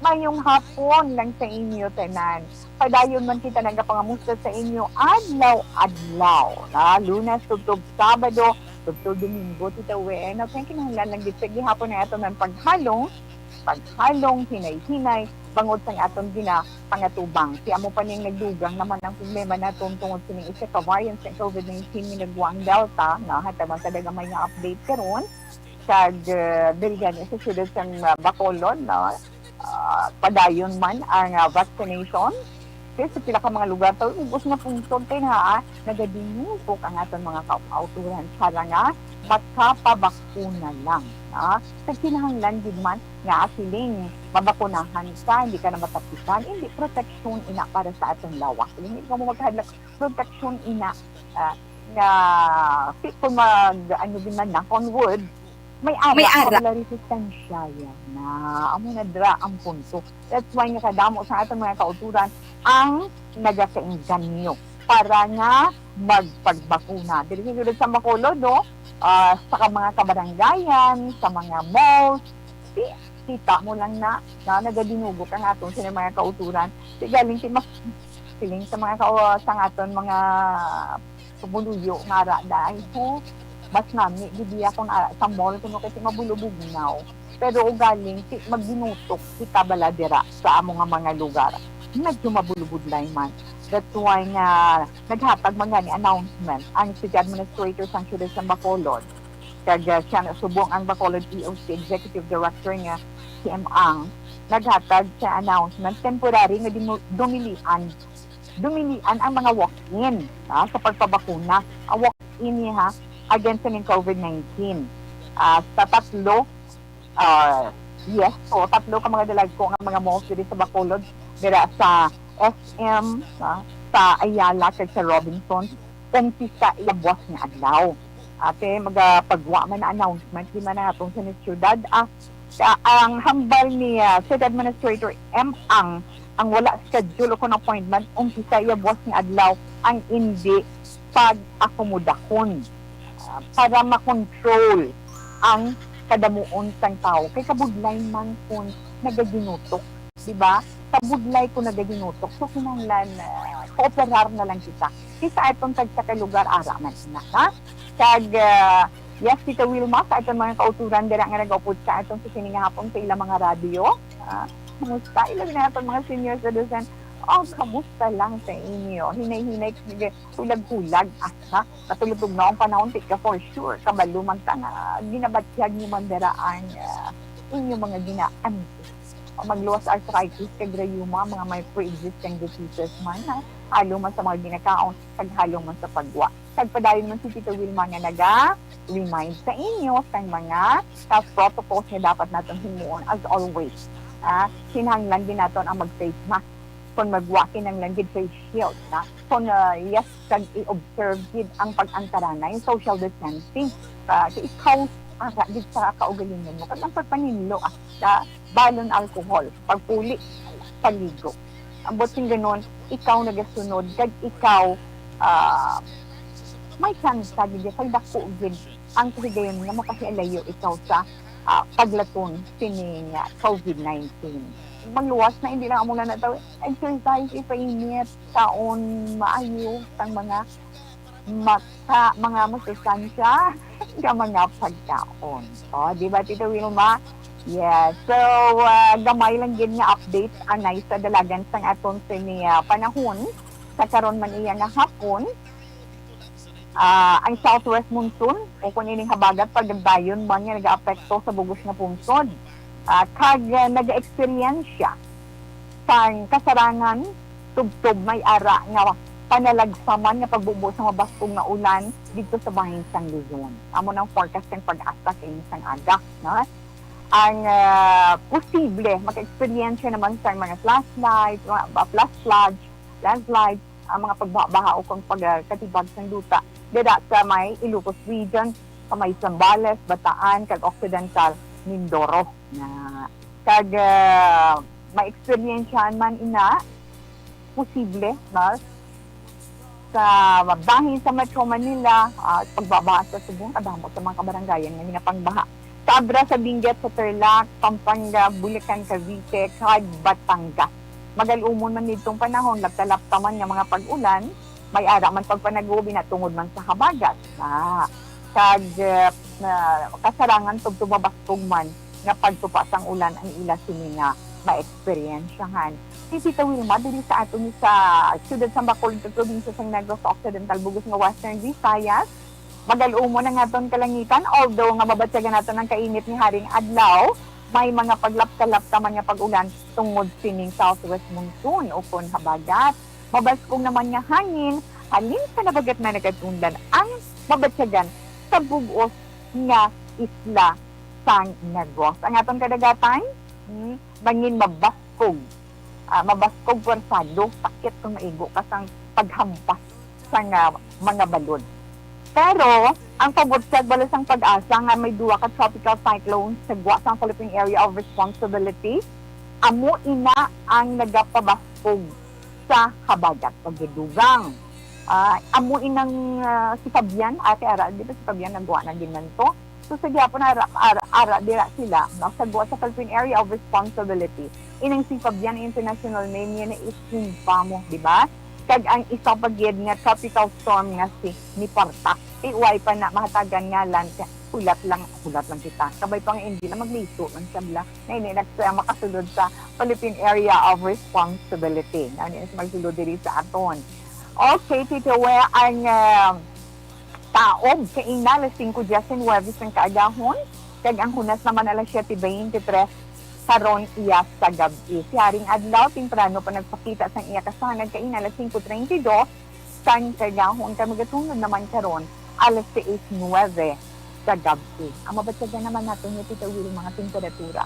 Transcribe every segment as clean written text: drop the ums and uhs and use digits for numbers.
Mayong hapon lang sa inyo, tanan. Padayon man kita nagapangamusta sa inyo adlaw-adlaw. Na Lunes, tugtog Sabado, tugtog Domingo, tita Wen. Okay, kinahanglan lang dito sa gihapon na ito ng paghalong, hinay-hinay, bangod sa aton pangatubang. Si amo pa niyang nagdugang naman ang problema naton tungod sa isa ka variant sa COVID-19 ni nagwang Delta, na hatama talaga may nga update karon kag diligan sa siyudad sa Bacolod na padayon man ang vaccination. Kasi sa pila ka mga lugar tayo, ubos na puntod kayo na nagadinupok ang aton mga kauturan para nga magkapabakuna lang. Sa kinahanglan din man nga siling mabakunahan ka, hindi ka na matapitan, hindi protection ina para sa atong lawak. Hindi ka mo maghadlak protection ina nga kung ano din man na, on wood, may ara pala resistensya yan na amo na dra ang punto. That's why nga kadamo sa atong mga kauturan ang nagakainganyo para nga magpagbakuna. Dili siguro sa Bacolod, sa mga kabaranggayan, sa mga malls, kita mo lang na nagadinugok ang atong sa mga kauturan. Galing siling sa mga sa aton mga pumuluyo nga ra dahil po mas nami, hindi ako sa mall kuno kasi mabulubugnaw. Pero galing magdinutok kita baladira sa among mga lugar. Medyo mabulubudlay man. That's why nga naghatag mga ni announcement ang City Administrator sa siyudad sa Bacolod. Kag siya subong ang Bacolod EOC Executive Director nga si Ang naghatag sa announcement temporary nga dumilian ang mga walk-in sa pagpabakuna. Ang walk-in niya against ng COVID-19. Sa tatlo, tatlo ka mga dalag ko ng mga malls dito sa Bacolod, dira sa SM, sa Ayala, kag sa Robinson, umpisa ilabwas nga adlaw. Ate, magpagwa man na announcement, di man na itong sa siyudad. Ang hambal ni City Administrator Ang wala schedule ko ng appointment, umpisa ilabwas nga adlaw, ang hindi pag-akomodakon. Para makontrol ang kadamuon sang tao. Kay kabudlay man kung nagaginutok, di ba? Kabudlay kung nagaginutok. So, kinanglan, kooperar na lang kita. Kita itong tagsa lugar, ara man na, ha? Kag, yes, Tita Wilma, sa itong mga kauturan, dira nga nag-upod sa itong sisiningahapon sa ilang mga radio. Kamusta? Ilang na itong mga senior citizen. Kamusta lang sa inyo? Hinay-hinay, tulag-tulag, natulog na ang panahon, tika for sure, kabaluman ka na, ginabatyag niyo mandaraan, inyong mga ginaan. Magluwas arthritis, kagrayuma, mga may pre-existing diseases man, halo man sa mga ginakaon, kaghalo man sa pagwa. Kagpadayon man si Tito Wilma nga remind sa inyo sa mga health protocols na dapat natin himuon as always. Sinahanglan din natin ang mag-face mask kung magwakin ng landed face shield na kung yes, kag i-observe din ang pag-antarana, yung social distancing. Ikaw, di sa kaugalingan mo, kag ang pagpaninlo, balon alcohol, pagpuli, paligo. Ang buting ganun, ikaw nagasunod, kag ikaw, may chance din, kag dako din, ang kasigayon nga makasialayo ikaw sa paglaton sining COVID-19. Magluwas na hindi lang amo na nataw exercise ipainit taon maayo sang mga masustansya nga mga pagkaon. Di ba Tito Wilma? Yes. So gamay lang gid nga update anay sa dalagan sang aton sini panahon sa karon man iya nga hapon. Ang southwest monsoon o kung ining habagat pagdayon man nga nag-aapekto sa bugos nga punsod. Kag nag-experience siya sa kasarangan, tubtob may ara nga panalagsaman nga pagbubo sa mabastong na ulan dito sa bahin sang Luzon. Amo nang forecast ng pag-asa sa isang aga. No? Ang posible, mag-experience siya naman sa mga flash floods, landslides, ang mga pagbabaha o kung pagkatibag ng duta. Dira sa may Ilocos region, sa may Zambales, Bataan, kag Occidental, Mindoro na kag ma-experiencehan man ina posible na sa bahin sa Metro Manila pagbaba sa Subong kadamo sa mga kabaranggayan nga ginapangbaha Sa Abra, sa Benguet, sa Tarlac, Pampanga, Bulacan, Cavite, kag Batangas. Magalumon man nitong panahon, lapta-lapta man nga mga pag-ulan, may ara man pagpanagubi na tungod man sa habagat. Kag kasarangan tug tumabaskog man nga pagtupa sang ulan ang ila sini nga ma-experiensyahan. Si Tita Wilma, dili sa ato ni sa siyudad sa Bacolod, probinsya sa Negros Occidental, Bugos nga Western Visayas, magalumon na nga ton kalangitan, although nga mabatyagan nato ng kainit ni Haring Adlaw, may mga paglapta-lapta man nga pag-ulan tungod sining southwest monsoon o kon habagat. Mabaskong naman nga hangin, halin sa nabagat na nagatundan ang mabatyagan sa bugos nga isla sang Negros. Ang atong kadagatan, bangin mabaskog. Mabaskog puwersado, sakit kung maigo kasang paghampas sa mga balod. Pero, ang pabutsag balasang pag-asa nga may duwa ka tropical cyclones sa guwa sa Philippine Area of Responsibility, amo ina ang nagapabaskog sa habagat pagdugang. Amo inang si Fabian, ate Ara, di ba si Fabian nagwa na din man to? So sa gyapon ara dira sila, sa guwa sa Philippine Area of Responsibility. Inang si Fabian international name niya na Isimpamo, di ba? Kag ang isa pagyed nga tropical storm nga si Nipartak. Iway pa na mahatagan nga lan hulat lang kita. Kabay pang hindi na magliso ang sabla na ini makasulod sa Philippine Area of Responsibility. Na ini magsulod diri sa aton. Okay, Tito We, ang taob kay ina alas 5 Justin Hueves ng kaagahon. Kag ang hunas naman alas 7:23 karon iya sa gabi. Si Haring Adlaw, temprano pa nagpakita sang iya kasanag kay ina alas 5:32 sang kaagahon. Kay magatungod naman karon alas 6:09 sa gabi. Ang mabatyagan naman natin yung Tito Will, mga temperatura.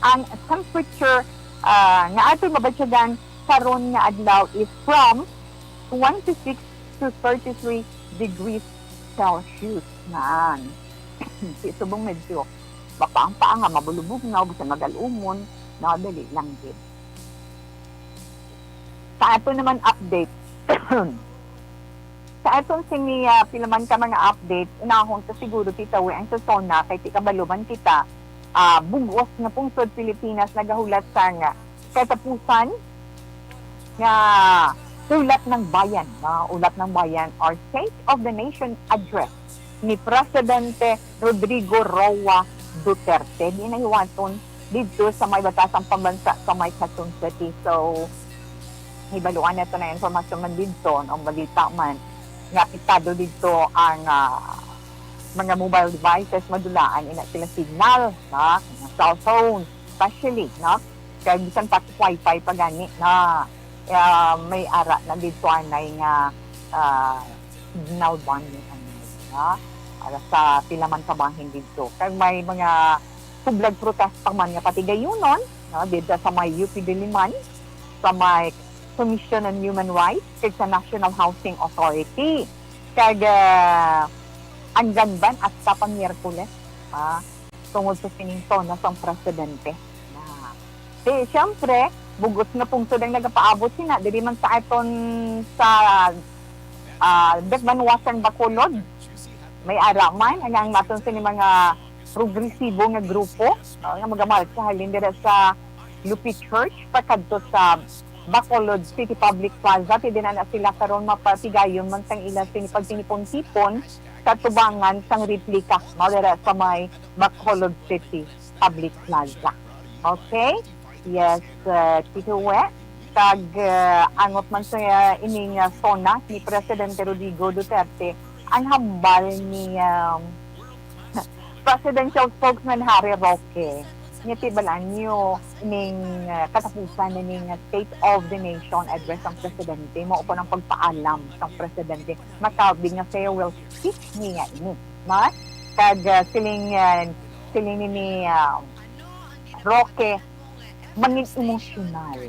Ang temperature nga ato mabatyagan karon nga adlaw is from 26 to 33 degrees Celsius na. Subong medyo papaang nga mabulubog na o magalumon na dali lang din. Sa ato naman update. Sa atong sini pilaman ka mga update, unahon ka siguro Tita We, ang sasona kay tikabaluman kita, bugos na pungsod Pilipinas nagahulat sa nga katapusan nga ulat ng bayan, or State of the Nation Address ni Presidente Rodrigo Roa Duterte. Di nahiwaton dito sa may batasang pambansa sa may Quezon City. So, hibaluan na ito na informasyon man dito, o balita man, nga pitado dito ang mga mobile devices, madulaan, ina sila signal, cell phone, especially, kaya bisan pati wifi pa gani, may ara na dito anay nga signal bonding sa pilaman kabahin dito. Kaya may mga sublag protest pa man nga pati gayunon, dito sa may UP Diliman, sa may Commission on Human Rights, kag sa National Housing Authority. Kaya ang ganban at sa pang-Miyerkules, tungod sa sininto na sa presidente. Siyempre, bugos na pungsod ang nagapaabot sina, dili man sa aton sa Bekbanwasan Bacolod, may araman ang maton sa mga progresibo nga grupo nga magamal sa halindira sa Lupi Church pakadto sa Bacolod City Public Plaza. Tidin na sila karon mapatigayon man sang ila pagtinipon-tipon sa tubangan sang replika madara sa may Bacolod City Public Plaza. Okay? Yes, Tito We. Kag angot man sa ining zona ni Presidente Rodrigo Duterte ang hambal ni Presidential Spokesman Harry Roque. Nitibalan niyo ining katapusan na ning State of the Nation Address ng Presidente. Mo po ng pagpaalam ng Presidente. Matawag nga farewell speech niya ini. Kag siling ni Roque, mangin emosyonal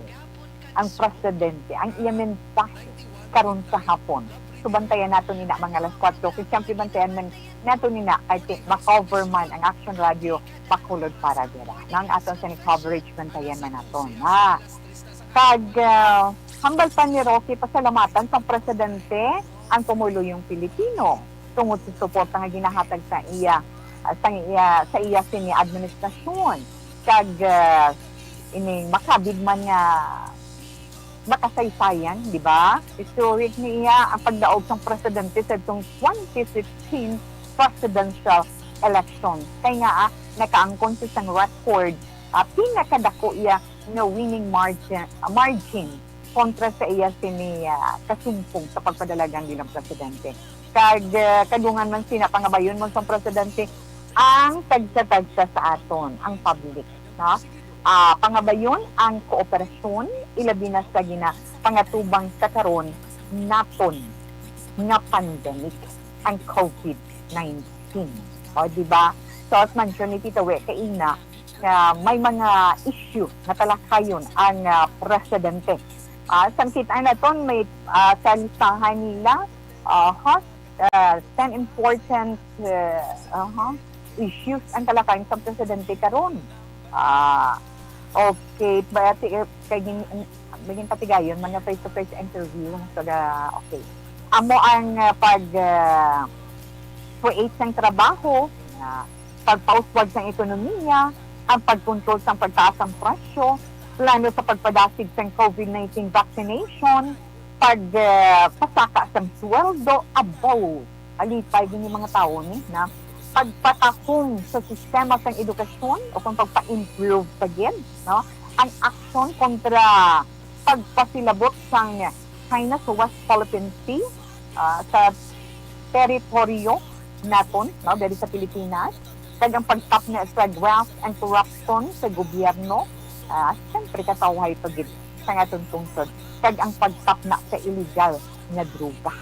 ang Presidente, ang iya mensahe karon sa hapon. Subantayan nato nina mga alas 4. Kasi siyempre bantayan man nato nina ay ma-cover man ang Action Radio Bacolod para dira. Nang aton sa coverage bantayan man nato. Kag hambal pa ni Rocky, pasalamatan sa Presidente ang tumuluyong Pilipino tungod sa suporta nga ginahatag sa iya sa iya sini administrasyon kag ini makabid man nga makasaysayan, di ba? Historic niya ang pagdaog ng presidente sa itong 2016 presidential election. Kaya nga, nakaangkon sa isang record, pinakadako iya na winning margin kontra sa iya sini kasumpong sa pagpadalagang bilang presidente. Kadungan man sinapangabayon mo sa presidente ang tagsa-tagsa sa aton, ang public. No? Pangabayon ang kooperasyon, ilabi na sa pangatubang kakaron naton nga pandemic, ang COVID-19. O, di ba? So, as mentioned ni Tita We, kaina, may mga issue na talakayon ang presidente. Sangkitaan na ito, may sa listahan nila, 10 important issues ang talakayin sa presidente karon. Okay, but bigyan patigayon, mga face-to-face interview. So, okay. Amo ang create ng trabaho, pagpauswag ng ekonomiya, ang pagkontrol sa pagtaas ng presyo, plano sa pagpadasig ng COVID-19 vaccination, pagpasaka sa sweldo, above, alipay din yung mga tao ni, na pagpatakong sa sistema ng edukasyon o kung pagpa-improve pa din, no? Ang aksyon kontra pagpasilabot sa China sa West Philippine Sea sa teritoryo naton, no? Dari sa Pilipinas, kag ang pagtap na sa graft and corruption sa gobyerno, siyempre katawhay pagid sa nga tungtod, kag ang pagtap na sa illegal na droga.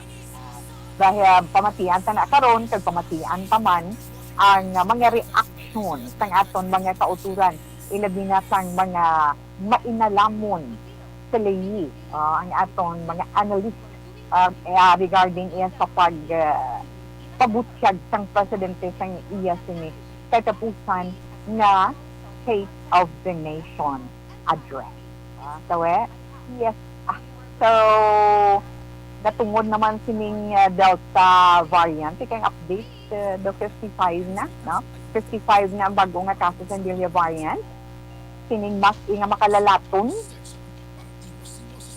Dahil pamatian ta na karon kag pamatian pa man ang mga reaksyon sang aton mga kauturan ilabi na sang mga mainalamon sa layi ang aton mga analyst regarding iya sa pabutyag sang presidente sang iya sini katapusan nga State of the Nation address. Yes. So, natungod naman sining Delta variant. Ikang update, the 55 na, no? 55 na ang bago nga kaso sa Delta variant. Sining mas nga makalalaton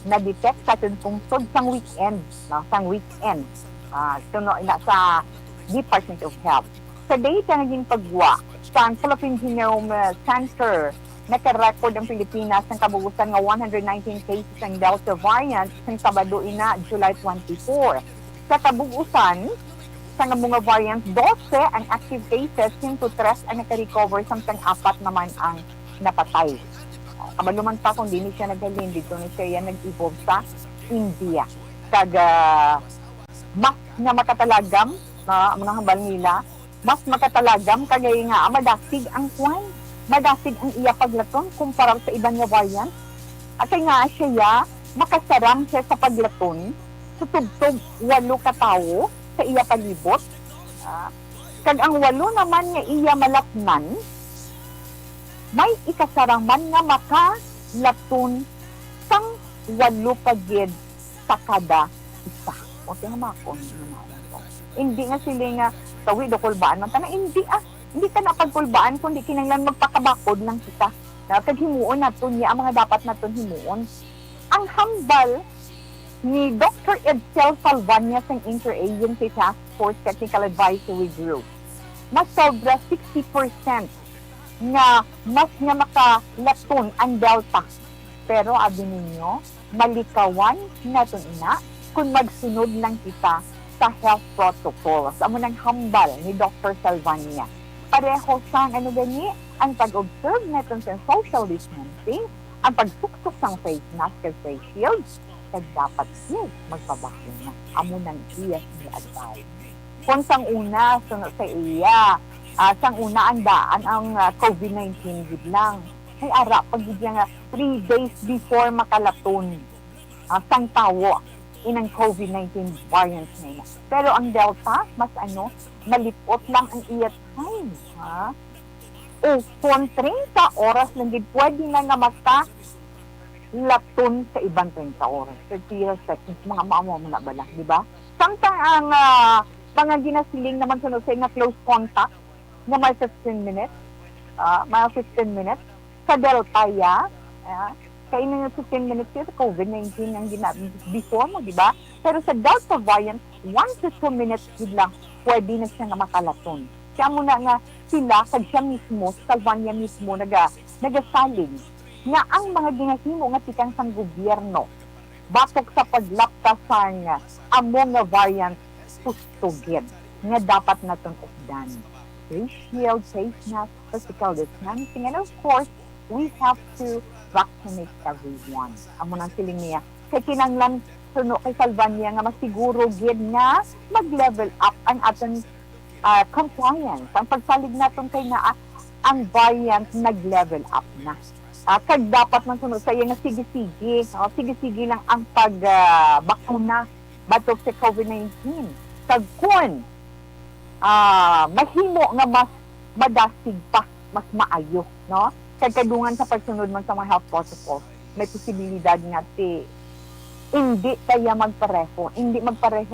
na detect sa tungtod sang weekend, no? Sang weekend. Sa Department of Health. Sa data naging pagwa, sa Philippine Genome Center, naka-record ang Pilipinas ng kabugusan ng 119 cases ng Delta variant sa Sabado ina, July 24. Sa kabugusan, sa mga variant, 12 ang active cases, 103 ang naka-recover, samtang 4 naman ang napatay. Kabaluman pa kung di siya naghalin, dito ni siya nag-evolve sa India. Mas na makatalagam, na mga hambal nila, mas makatalagam, kagaya nga, madasig ang kwan. Madasig ang iya paglaton kumpara sa ibang nga variant. At nga siya, makasaram siya sa paglaton, tutugtog 8 katao sa iya palibot. Kag ang 8 naman nga iya malatnan, may ikasaraman nga makalaton sang 8 pagid sa kada isa. O siya makon. Hindi nga sila nga, tawid o kulbaan man tanang, hindi ka napagkulbaan kundi kinanglan magpakabakod lang kita. Kag himuon naton niya ang mga dapat naton himuon. Ang hambal ni Dr. Edsel Salvania sa Interagency Task Force Technical Advisory Group, mas sobra 60% nga mas nga makalaton ang Delta. Pero abi ninyo, malikawan naton ina kung magsunod lang kita sa health protocols. Amo nang hambal ni Dr. Salvania. Pareho sang ang pag-observe natin sa social distancing, ang pagsuksok ng face mask at face shield, kag dapat yun magpabakuna. Amo nang iya ni advice. Kung sang una, sunod sa iya, sang una ang daan ang COVID-19 gid lang. Ay ara, pag nga 3 days before makalaton, sang tawo, inang COVID-19 variant na. Pero ang Delta, mas malipot lang ang iya time. O kung 30 oras lang din, pwede na nga laton sa ibang 30 oras. 30 seconds, mga maamo mo na bala, di ba? Samtang ang mga ginasiling naman sunod sa nga close contact, nga may 15 minutes, mga 15 minutes. Sa Delta, kaya na 15 minutes yun sa COVID-19 ang before mo, di ba? Pero sa Delta variant, 1 to 2 minutes yun lang, pwede na siya nga makalaton. Kaya muna nga sila, kag siya mismo, sa Salvania mismo, nagasaling nga ang mga ginahimo nga tikang sang gobyerno batok sa paglaptasan nga among nga variant pustugid nga dapat naton updan. Face shield, face mask, physical distancing, and of course, we have to vaccinate everyone. Amo nang siling niya. Kay kinanglan suno kay Salvania nga masiguro gid nga mag-level up ang aton compliance. Ang pagsalig naton kay nga ang variant nag-level up na. Kag dapat man sunod sa iya nga sige-sige. Sige-sige lang ang pagbakuna batok sa COVID-19. Kag kun mahimo nga mas madasig pa, mas maayo, no? Kag kadungan sa pagsunod man sa mga health protocol, may posibilidad nga hindi kaya magpareho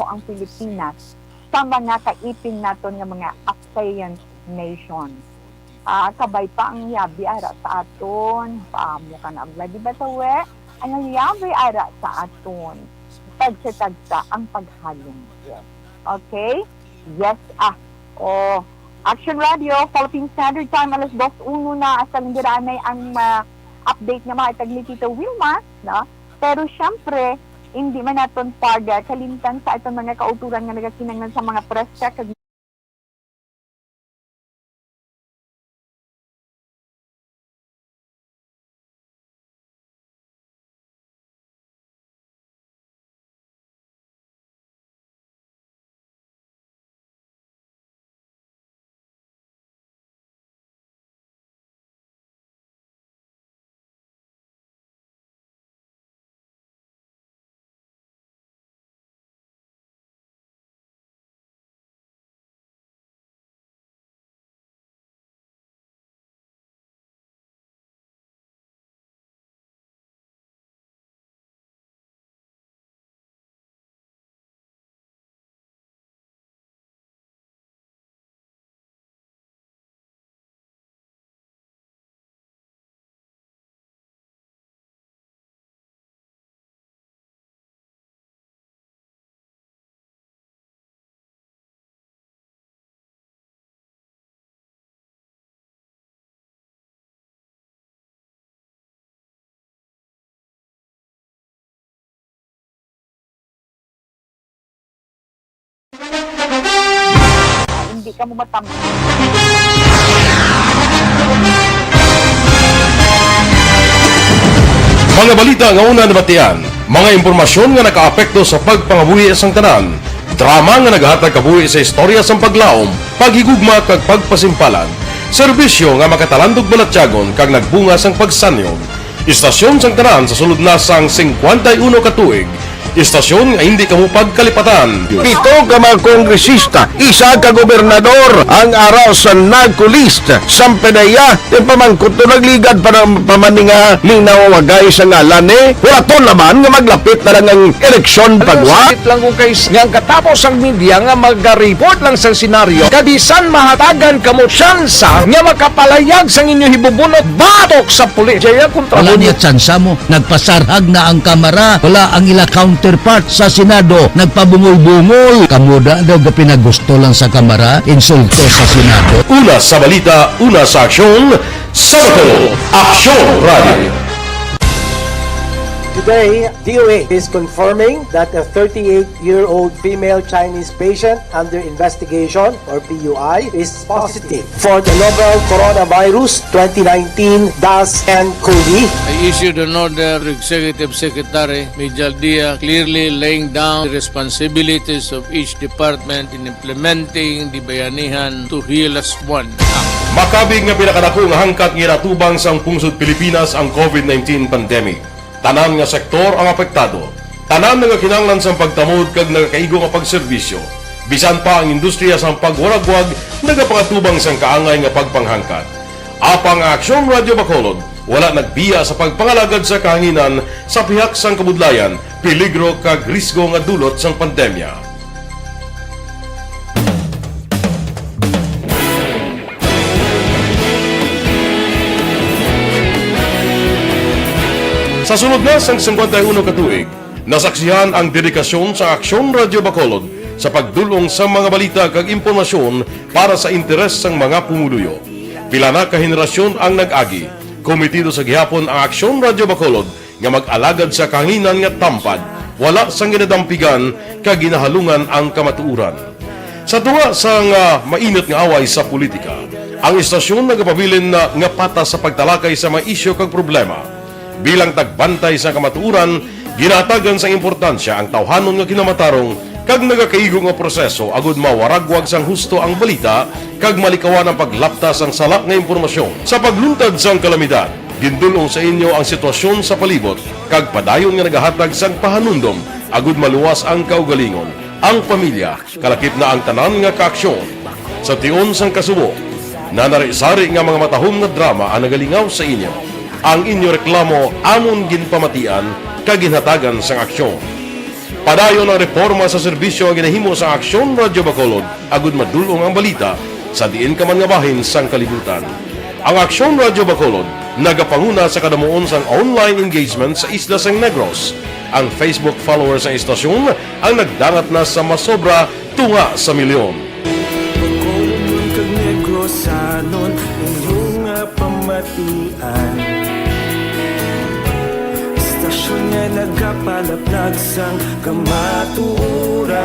ang Pilipinas sa mga kaipin naton nga mga ASEAN nations. Kabay pa ang yabi ara sa aton. Paamo ka na abla, di ba tawe? Ang yabi ara sa aton. Tagsa-tagsa ang paghalong. Okay? Yes, Action Radio, Philippine Standard Time, alas 2:01 na. Asa lindiranay ang update nga mga itag ni Tito Wilma. No? Pero syempre, hindi man naton kalimtan sa itong mga kauturan nga nagakinanglan sa mga press check. Hindi ka mo matama. Mga balita nga una nabatian, mga impormasyon nga nakaapekto sa pagpangabuhi sang tanan, drama nga naghatag kabuhi sa istorya sang paglaom, paghigugma kag pagpasimpalan, serbisyo nga makatalandog balatyagon kag nagbunga sang pagsanyog, istasyon sang tanan sa sulod na sang 51 ka tuig, istasyon nga hindi kamo pagkalipatan. 7 ka mga kongresista, 1 ka gobernador ang araw sa nagkulist sa pedaya yung pamangkot to nagligad para pamaninga linaw wagay sa ngalan wala to naman nga maglapit na lang ang eleksyon pagwa lang kung kay nga katapos ang media nga mag-report lang sa senaryo kadisan mahatagan kamo tsansa nga makapalayag sa inyo hibubunot batok sa pulis jaya kontra wala niya tsansa mo nagpasarhag na ang kamera wala ang ila counterpart sa Senado nagpabungol-bungol kamuda daw pinagusto lang sa kamera insulto sa Senado. Una sa balita, una sa aksyon, Sabado, Aksyon Radio. Today, DOA is confirming that a 38-year-old female Chinese patient under investigation, or PUI, is positive for the novel coronavirus 2019 DAS-CoV. I issued an order to Executive Secretary Major Dia clearly laying down the responsibilities of each department in implementing the Bayanihan to Heal as One Act. Makabig nga pinakadako nga hangkat nga iratubang sang pungsod Pilipinas ang COVID-19 pandemic. Tanan nga sektor ang apektado. Tanan nga kinanglan sang pagtamod kag nagakaigo nga pagserbisyo. Bisan pa ang industriya sang pagwaragwag nagapangatubang sang kaangay nga pagpanghangkat. Apang Aksyon Radio Bacolod wala nagbiya sa pagpangalagad sa kahanginan sa pihak sang kabudlayan, peligro kag risgo nga dulot sang pandemya. Sa sunod na sang 51 katuig, nasaksihan ang dedikasyon sa Aksyon Radio Bacolod sa pagdulong sa mga balita kag impormasyon para sa interes sang mga pumuluyo. Pila na ka henerasyon ang nag-agi, komitido sa gihapon ang Aksyon Radio Bacolod nga mag-alagad sa kahanginan nga tampad, wala sang ginadampigan kag ginahalungan ang kamatuuran. Sa tuwa sa mainit nga away sa politika, ang istasyon nagapabilin na nga patas sa pagtalakay sa mga isyu kag problema. Bilang tagbantay sa kamatuuran, ginatagan sa importansya ang tawhanon nga kinamatarong kag nagakaigo nga proseso agud mawaragwag sang husto ang balita kag malikawan ang paglaptas sang sala nga impormasyon. Sa pagluntad sang kalamidad, gindulong sa inyo ang sitwasyon sa palibot kag padayon nga nagahatag sang pahanundom agud maluwas ang kaugalingon, ang pamilya, kalakip na ang tanan nga kaaksyon. Sa tion sang kasubo, nanari-sari nga mga matahom nga drama ang nagalingaw sa inyo. Ang inyo reklamo amon ginpamatian kag ginhatagan sang aksyon. Padayon ang reforma sa serbisyo ang ginahimo sa Aksyon Radio Bacolod agud madulong ang balita sa diin ka man nga bahin sang kalibutan. Ang Aksyon Radio Bacolod nagapanguna sa kadamuon sang online engagement sa isla sang Negros. Ang Facebook followers sa istasyon ang nagdangat na sa masobra tunga sa milyon. Bacolod kag Negros anon inyong pamatian. Istasyon nga nagapalaplag sang kamatuuran.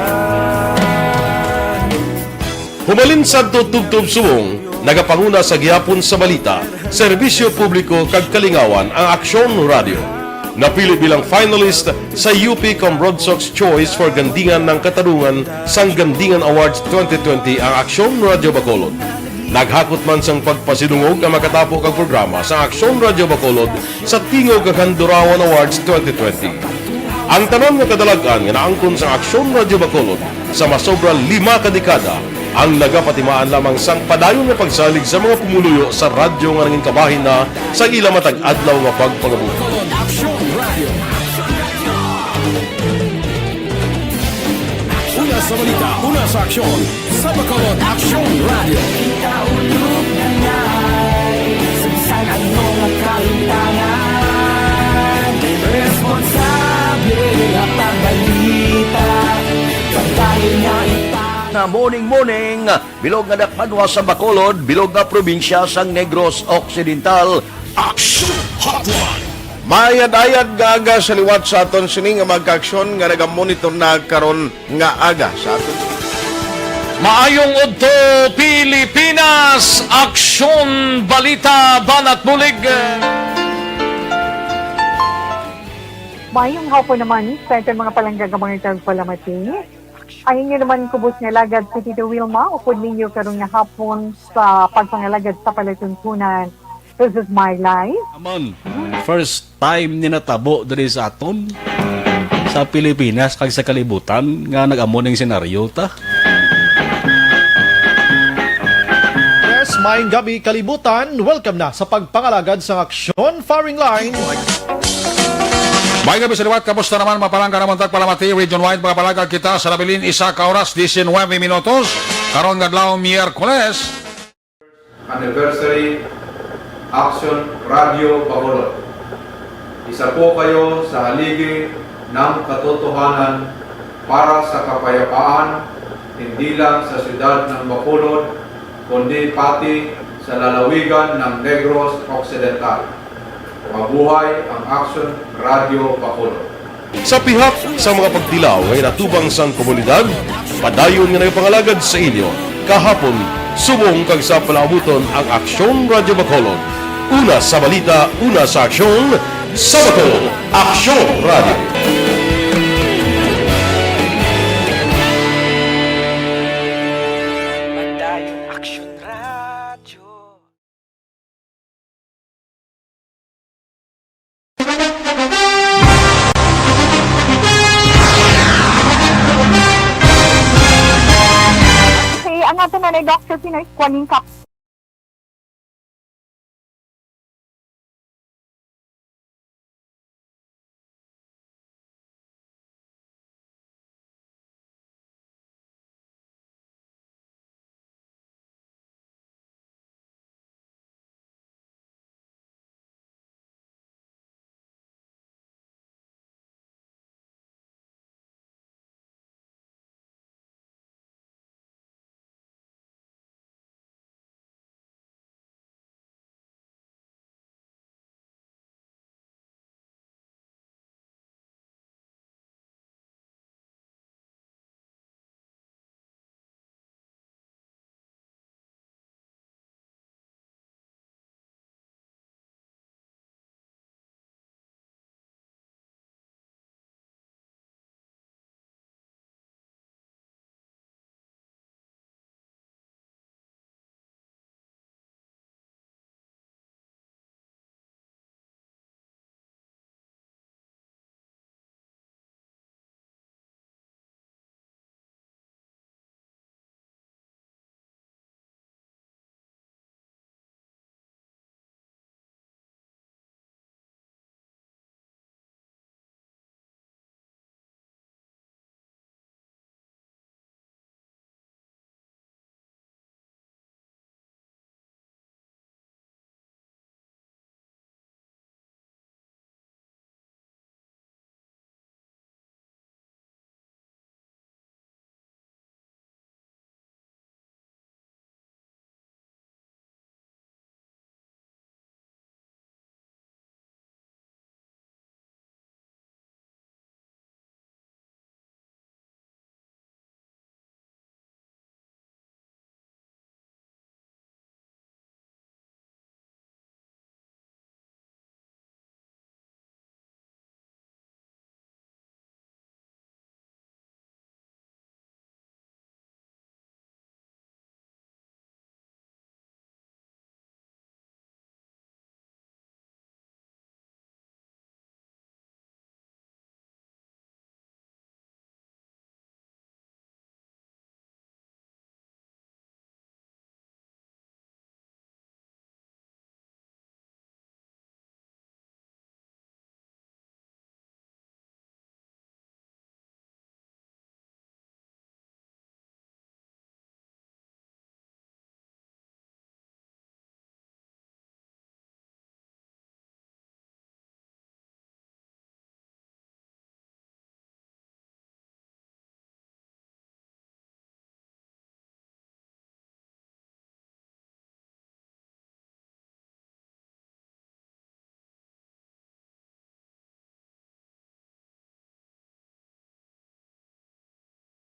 Humalin sa tutubtub subong, nagapanguna sa gihapon sa balita, serbisyo publiko kag kalingawan ang Aksyon Radio. Napili bilang finalist sa UP Comrodsox Choice for Gandingan ng Katarungan sang Gandingan Awards 2020 ang Aksyon Radio Bacolod. Naghakot man sang pagpasidungog ang makatapo kag programa sa Aksyon Radio Bacolod sa Tingog kag Handurawan Awards 2020. Ang tanan nga kadalagan nga naangkon sa Aksyon Radio Bacolod sa masobra 5 ka dekada ang nagapatimaan lamang sang padayon nga pagsalig sa mga pumuluyo sa radyo nga nanging kabahin na sa ila matag adlaw nga pagpangabuhi. Una sa balita, una sa aksyon, sa Bacolod Aksyon Radio. Kaulog na ngay, sumsan ang mga kaintanan. Responsable at pagbalita, pagdahin na Na morning, bilog nga dakpanwa sa Bacolod, bilog nga probinsya sang Negros Occidental. Aksyon Hotline. Mayad-ayad nga aga sa liwat sa aton sining nga magkaaksyon nga nagamonitor na karon nga aga sa aton. Maayong udto Pilipinas, Aksyon Balita Banat Bulig. Mayong hapon naman sa itong mga palanggang mga palamati. Ay inyo naman kubos nga lagad si Tito Wilma, upod ninyo karong nga hapon sa pagpangalagad sa palatuntunan. This is my life. Amon, first time ni natabo diri sa aton sa Pilipinas kag sa kalibutan nga nag-amo ning senaryo ta. Yes, maayong gabi kalibutan. Welcome na sa pagpangalagad sa Aksyon Firing Line. May gabi sa liwat, kamusta naman mapalangga naman tagpalamati, region-wide mga palagag kita sa labilin isa ka oras, 19 minutos, karon nga adlaw Miyerkules. Anniversary Aksyon Radio Bacolod. Isa po kayo sa haligi ng katotohanan para sa kapayapaan, hindi lang sa siyudad ng Bacolod, kundi pati sa lalawigan ng Negros Occidental. Mabuhay ang Aksyon Radio Bacolod. Sa pihak sa mga pagtilaw ngay natubang sang komunidad, padayon nga nagpangalagad sa inyo. Kahapon, subong kag sa palabuton ang Aksyon Radio Bacolod. Una sa balita, una sa aksyon, sa Bacolod, Aksyon Radio. Mandayong Aksyon Radio. Okay, ang ato na Dr. Pinoy Kwaning Kap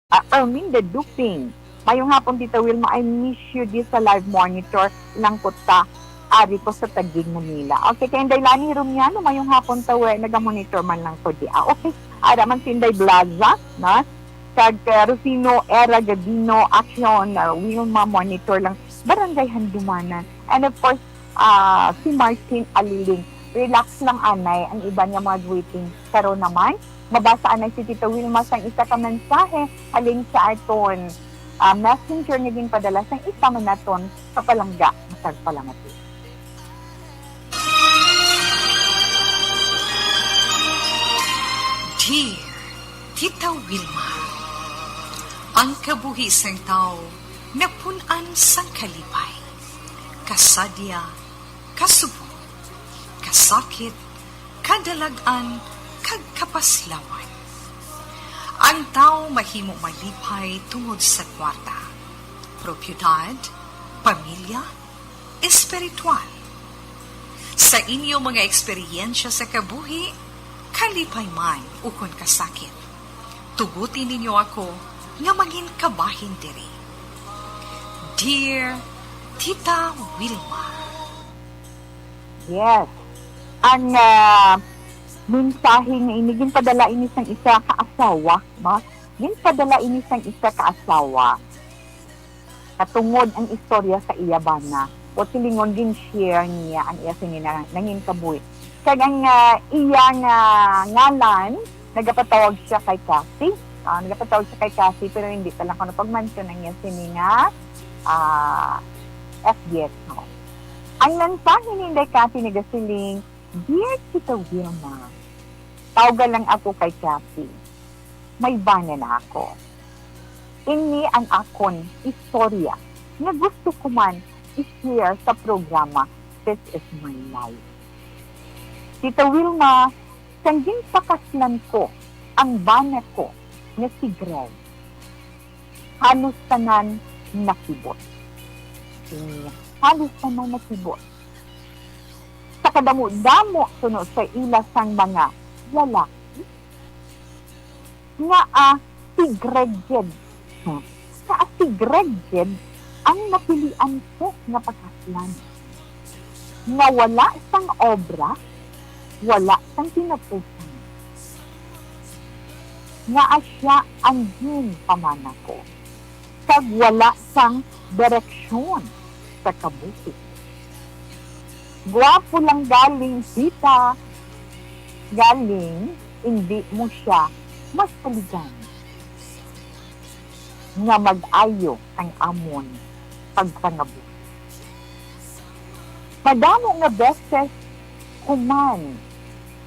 Erminda Duping. Mayong hapon, Tita Wilma, I miss you di sa live monitor lang ko ta. Ari ko sa Taguig, Manila. Okay, kaya Dailani Rumiano, mayong hapon tawe, nagamonitor man lang to di. Okay, ara man Sinday Blaza, na? Kag Rufino Era Gadino Action, Wilma monitor lang. Barangay Handumanan. And of course, si Martin Aliling. Relax lang anay, ang iba niya mga waiting. Pero naman, mabasa anay si Tita Wilma sang isa ka mensahe aling sa aton messenger naging padala sang isa man naton sa palangga, masag palangati. Dear Tita Wilma, ang kabuhisang tao napunan sang kalipay, kasadya, kasubo, kasakit, kadalagan, kag kapaslawan. Ang tao mahimo malipay tungod sa kwarta, propiedad, pamilya, espiritual. Sa inyo mga eksperyensya sa kabuhi, kalipay man ukon kasakit, tugutin ninyo ako nga maging kabahin diri. Dear Tita Wilma. Yes. Ang mensahe nga iniging padala ini sang isa kaasawa, no? Gin padala ini sang isa kaasawa. Katungod ang istorya sa iyabana. O silingon gin share niya ang iya singin nangin kabuhi. Kag ang iya nga ngalan, nagapatawag siya kay Cassie. Nagapatawag siya kay Cassie, pero hindi talang ko napag-mention ang iya sini nga FBS, no? Ang mensahe ni Inday Cassie nagasiling, Dear Tita Wilma, tawagan lang ako kay Cassie. May bana na ako. Ini ang akon istorya na gusto ko man i-share sa programa This is My Life. Tita Wilma, sangging pakaslan ko ang bana ko na si Greg. Halos tanan nakibot. Halos tanan nakibot. Sa kadamo-damo sunod sa ila sang mga lalaki, nga si Greg Jed. Nga si Greg Jed ang napilian ko na pakaslan. Nga wala sang obra, wala sang pinapusan. Nga siya ang din pamana ko. Kag wala sang direksyon sa kabuhi. Gwapo lang galing sita, galing hindi mo siya mas paligan. Nga mag-ayo ang amon pagpangabuhi. Madamo nga beses kuman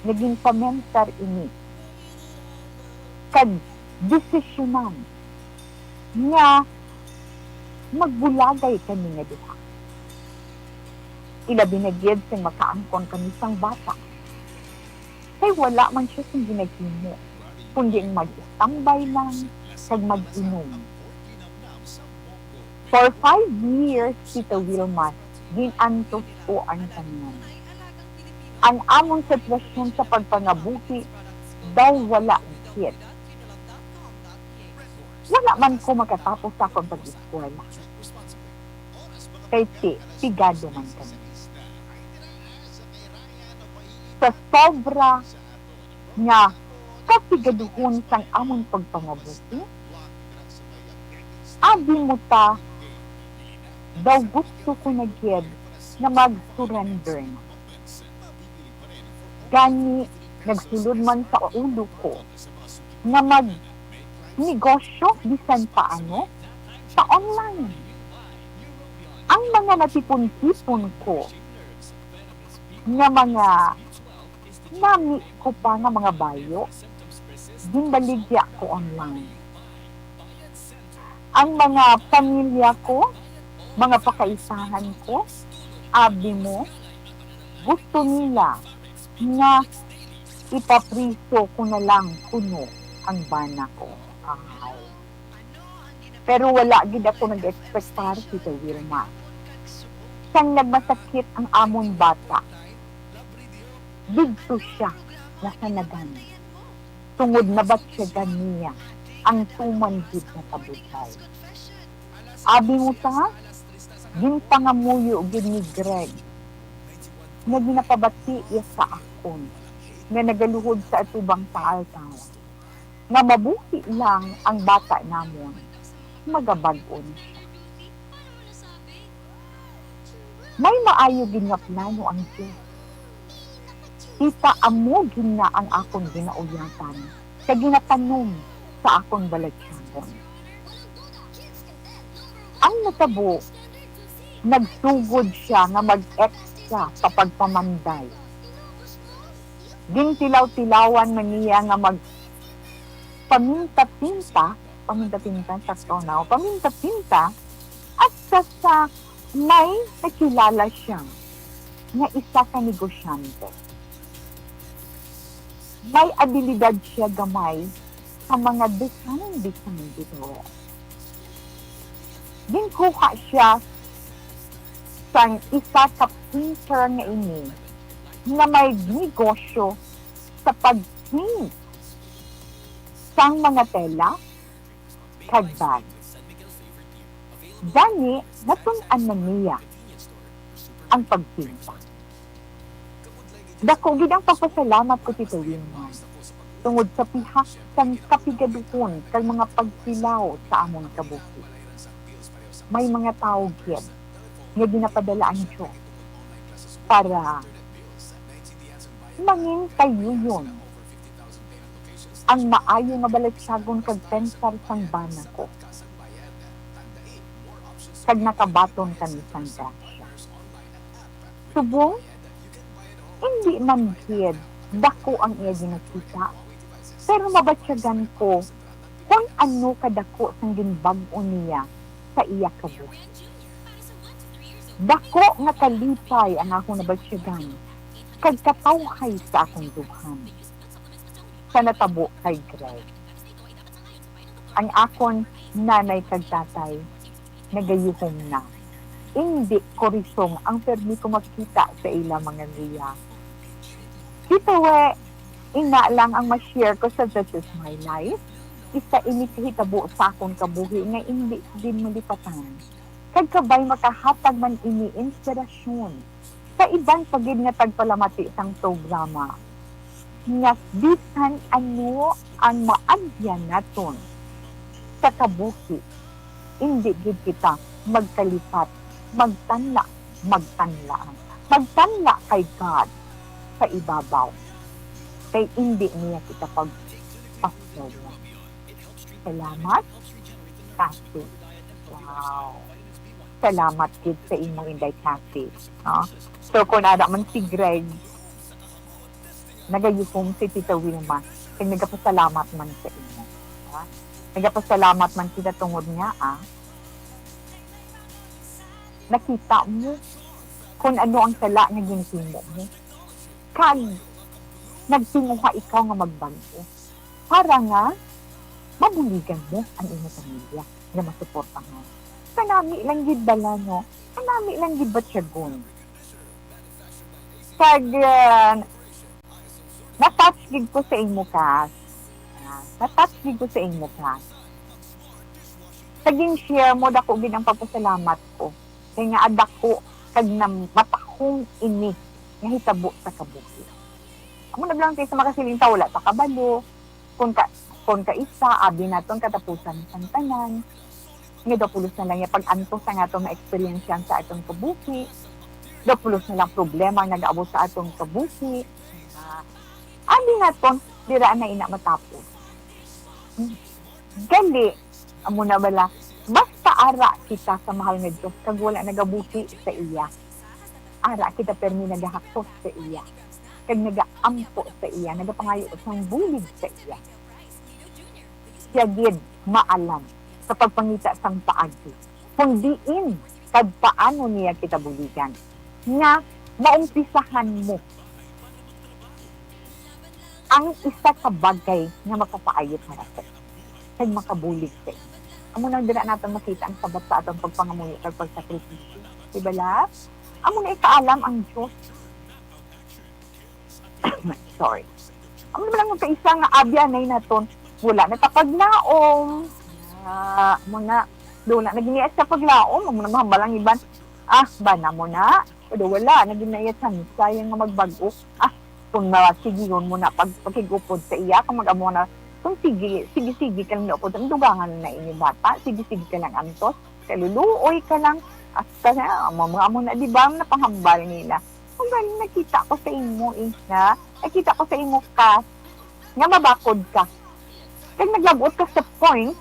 naging pamentar ini kag desisyonan nga magbulagay kami nga diha. Ila binagyed sing makaangkon kami sang bata. Kay wala man siya sing ginagimo, kundi mag-istambay lang kag mag-inom. For 5 years, Tita Wilma, ginantos ko ang kanyan. Ang among sitwasyon sa pagpangabuhi daw wala hit. Wala man ko makatapos sa akong pag-eskwela. Kay pigado man kami. Sa sobra nga kapigaduhon sang among pagpangabuhi, abi mo ta daw gusto ko na gyud na mag-surrender na. Gani, nagsulod man sa ulo ko na mag-negosyo bisan paano sa online. Ang mga natipon-tipon ko na mga nami ko pa nga mga bayo, ginbaligya ko online. Ang mga pamilya ko, mga pakaisahan ko, abi mo, gusto nila na ipapriso ko na lang kuno ang bana ko. Pero wala gid ako nag-expectar, Tita Wilma. Sang nagmasakit ang amon bata, dito siya nasanagan. Tungod na ba't siya ganiya ang tumanggit na kabutay. Abi mo ta, ginpangamuyo gid ni Greg, nga ginapabati iya sa akon, nga nagaluhod sa atubang taal-tawa, nga mabuhi lang ang bata namon, magabag-on siya. May maayo gid nga plano ang Diyos. Kita amo gid na ang akong ginauyatan, kag ginatanom sa akong balagsyagon. Ang natabo, nagsugod siya nga mag-extra sa pagpamanday. Gintilaw-tilawan man niya nga paminta-pinta, sakto na, paminta-pinta, at sa may nakilala siya nga isa ka negosyante. May abilidad siya gamay sa mga design dito. Ginkuha siya sa isa ka printer nga ini na may negosyo sa pag-print sang mga tela kag bag. Gani, natun-an na niya ang pagpinta. Dako gid ang pagpasalamat ko Tito Wilman tungod sa pihak sang kapigaduhon kag mga pagsilaw sa among kabuhi. May mga tao gid nga ginapadala ang Diyos para mangin kayo yun ang maayo nga balagsyagon kag pensar sang bana ko. Kag nakabaton kami sang grasya. Subong, hindi man gid dako ang iya ginakita, pero mabatsyagan ko kung ano kadako sang ginbag-o niya sa iya kabuhi. Dako nga kalipay ang akong nabatsyagan, kag katawhay sa akong dughan. Sa natabo kay Greg. Ang akon nanay kag tatay, nagayuhom na. Hindi ko risong ang permi ko makita sa ila mga riya. Dito ina lang ang ma-share ko sa This Is My Life. Isa ini kahitabo sa akong kabuhi nga hindi din malipatan. Kag kabay makahatag man ini inspirasyon sa ibang pagid nga tagpalamati sang programa. Nga bisan ano ang maagyan naton sa kabuhi. Hindi gid kita magkalipat, magtanla kay God sa ibabaw. Kay hindi niya kita pagpasyaw. Salamat, Cassie. Wow. Salamat gid sa imong Inday Cassie. No? So kung ada man si Greg, nagayuhom si Tita Wilma, kaya nagapasalamat man sa inyo. Ha? Nagapasalamat man kita tungod nga, nakita mo kung ano ang sala nga ginhimo mo. Kag nagtinguha ikaw nga magbago. Para nga, mabuligan mo ang inyong pamilya na masuportahan. Kanami lang gid bala, no? Kanami lang gid batsyagon. Kag, natouch gid ko sa inyo, Kas. Natouch gid ko sa inyo, Kas. Saging share mo, dako gid ang papasalamat ko. Kaya nga adako, kag na matahong ini, nga hitabo sa kabuhi. Amo naglang tayo sa makasiling wala sa kabalo, kung ka isa, abi naton katapusan sang tanan, nga dapulos na lang yung pag-antos sa atong na-experience sa atong kabuhi, dapulos na lang problema ang nag-aabot sa atong kabuhi, abi naton, dira na ina matapos. Gali, amo na bala, basta ara kita sa mahal nga Diyos, kag wala nagabuhi sa iya. Ara kita permi nagahakos sa iya. Kag nagaampo sa iya, nagapangayo sang bulig sa iya. Siya gid maalam sa pagpangita sang paagi. Kung diin, kag paano niya kita buligan. Nga, maumpisahan mo ang isa ka bagay nga makapaayo para sa iyo. Kag makabulig sa iyo. Amo nang dira natin makita ang sabat sa atong pagpangamuyo kag pagsakripisyo. Diba la? Amo na ikaalam ang Diyos. Sorry. Amo naman lang magkaisa nga abyanay naton wala na tapaglaom. Muna, doon na naginias sa paglaom, mo na mahambalang iban. Bana mo na. Pero wala, naginayat sayang nga magbago. Kung sige yun mo na pagkigupod sa iya, kung mag-amo na, kung sige ka lang naupod, ang dugangan na ini bata, sige ka lang antos, kaluluoy ka lang, hasta na, mga amo na, di ba, napanghambal nila. Kung galing nakita ko sa imo, nakita ko sa imo ka, nga mabakod ka. Kag naglabot ka sa point,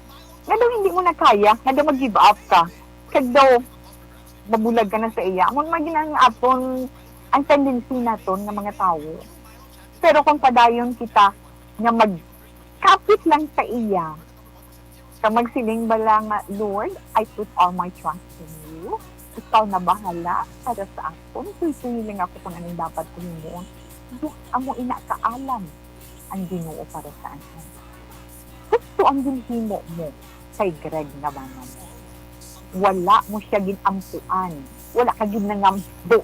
nga daw hindi mo na kaya, nga daw mag-give up ka. Kag daw, babulag ka na sa iya. Kung maginang apon, ang tendency naton ng mga tao. Pero kung padayon kita nga magkapit lang sa iya, sa magsiling bala nga, Lord, I put all my trust in you. Ikaw na bahala para sa akon. Tuloy lang ako kung anong dapat kunin. Amo inakaalam ang Ginoo para sa akin. Gusto ang ginhimo mo kay Greg nga bangan. Wala mo siya ginampuan. Wala ka ginangamdo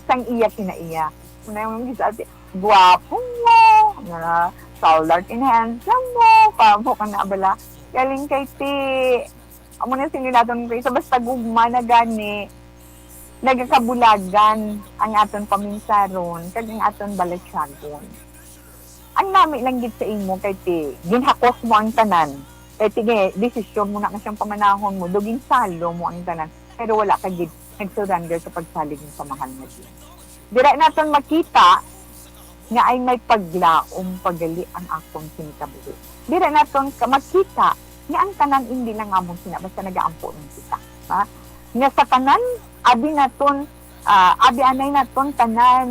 sang iya kinaiya. Una yung gisabi, guwapo mo, solid in handsome mo, pamo ka na bala. Galing kay ti, amo na sinilaton ko, sa basta gugma na gani, nagkakabulagan ang aton paminsaron, kag ang aton balatsyagon. Ang nami lang gid sa imo kay ti, ginhakos mo ang tanan. Kay ti, desisyon mo na siyang pamanahon mo, dugin salo mo ang tanan, pero wala ka gid nag-surrender sa pagsalig mo sa mahal na Diyos. Dira natin makita nga ay may paglaom pagali ang akong sinikabuhi. Dira natin makita nga ang tanan hindi lang among basta nagaampo ng kita. Nga sa tanan, abi anay naton tanan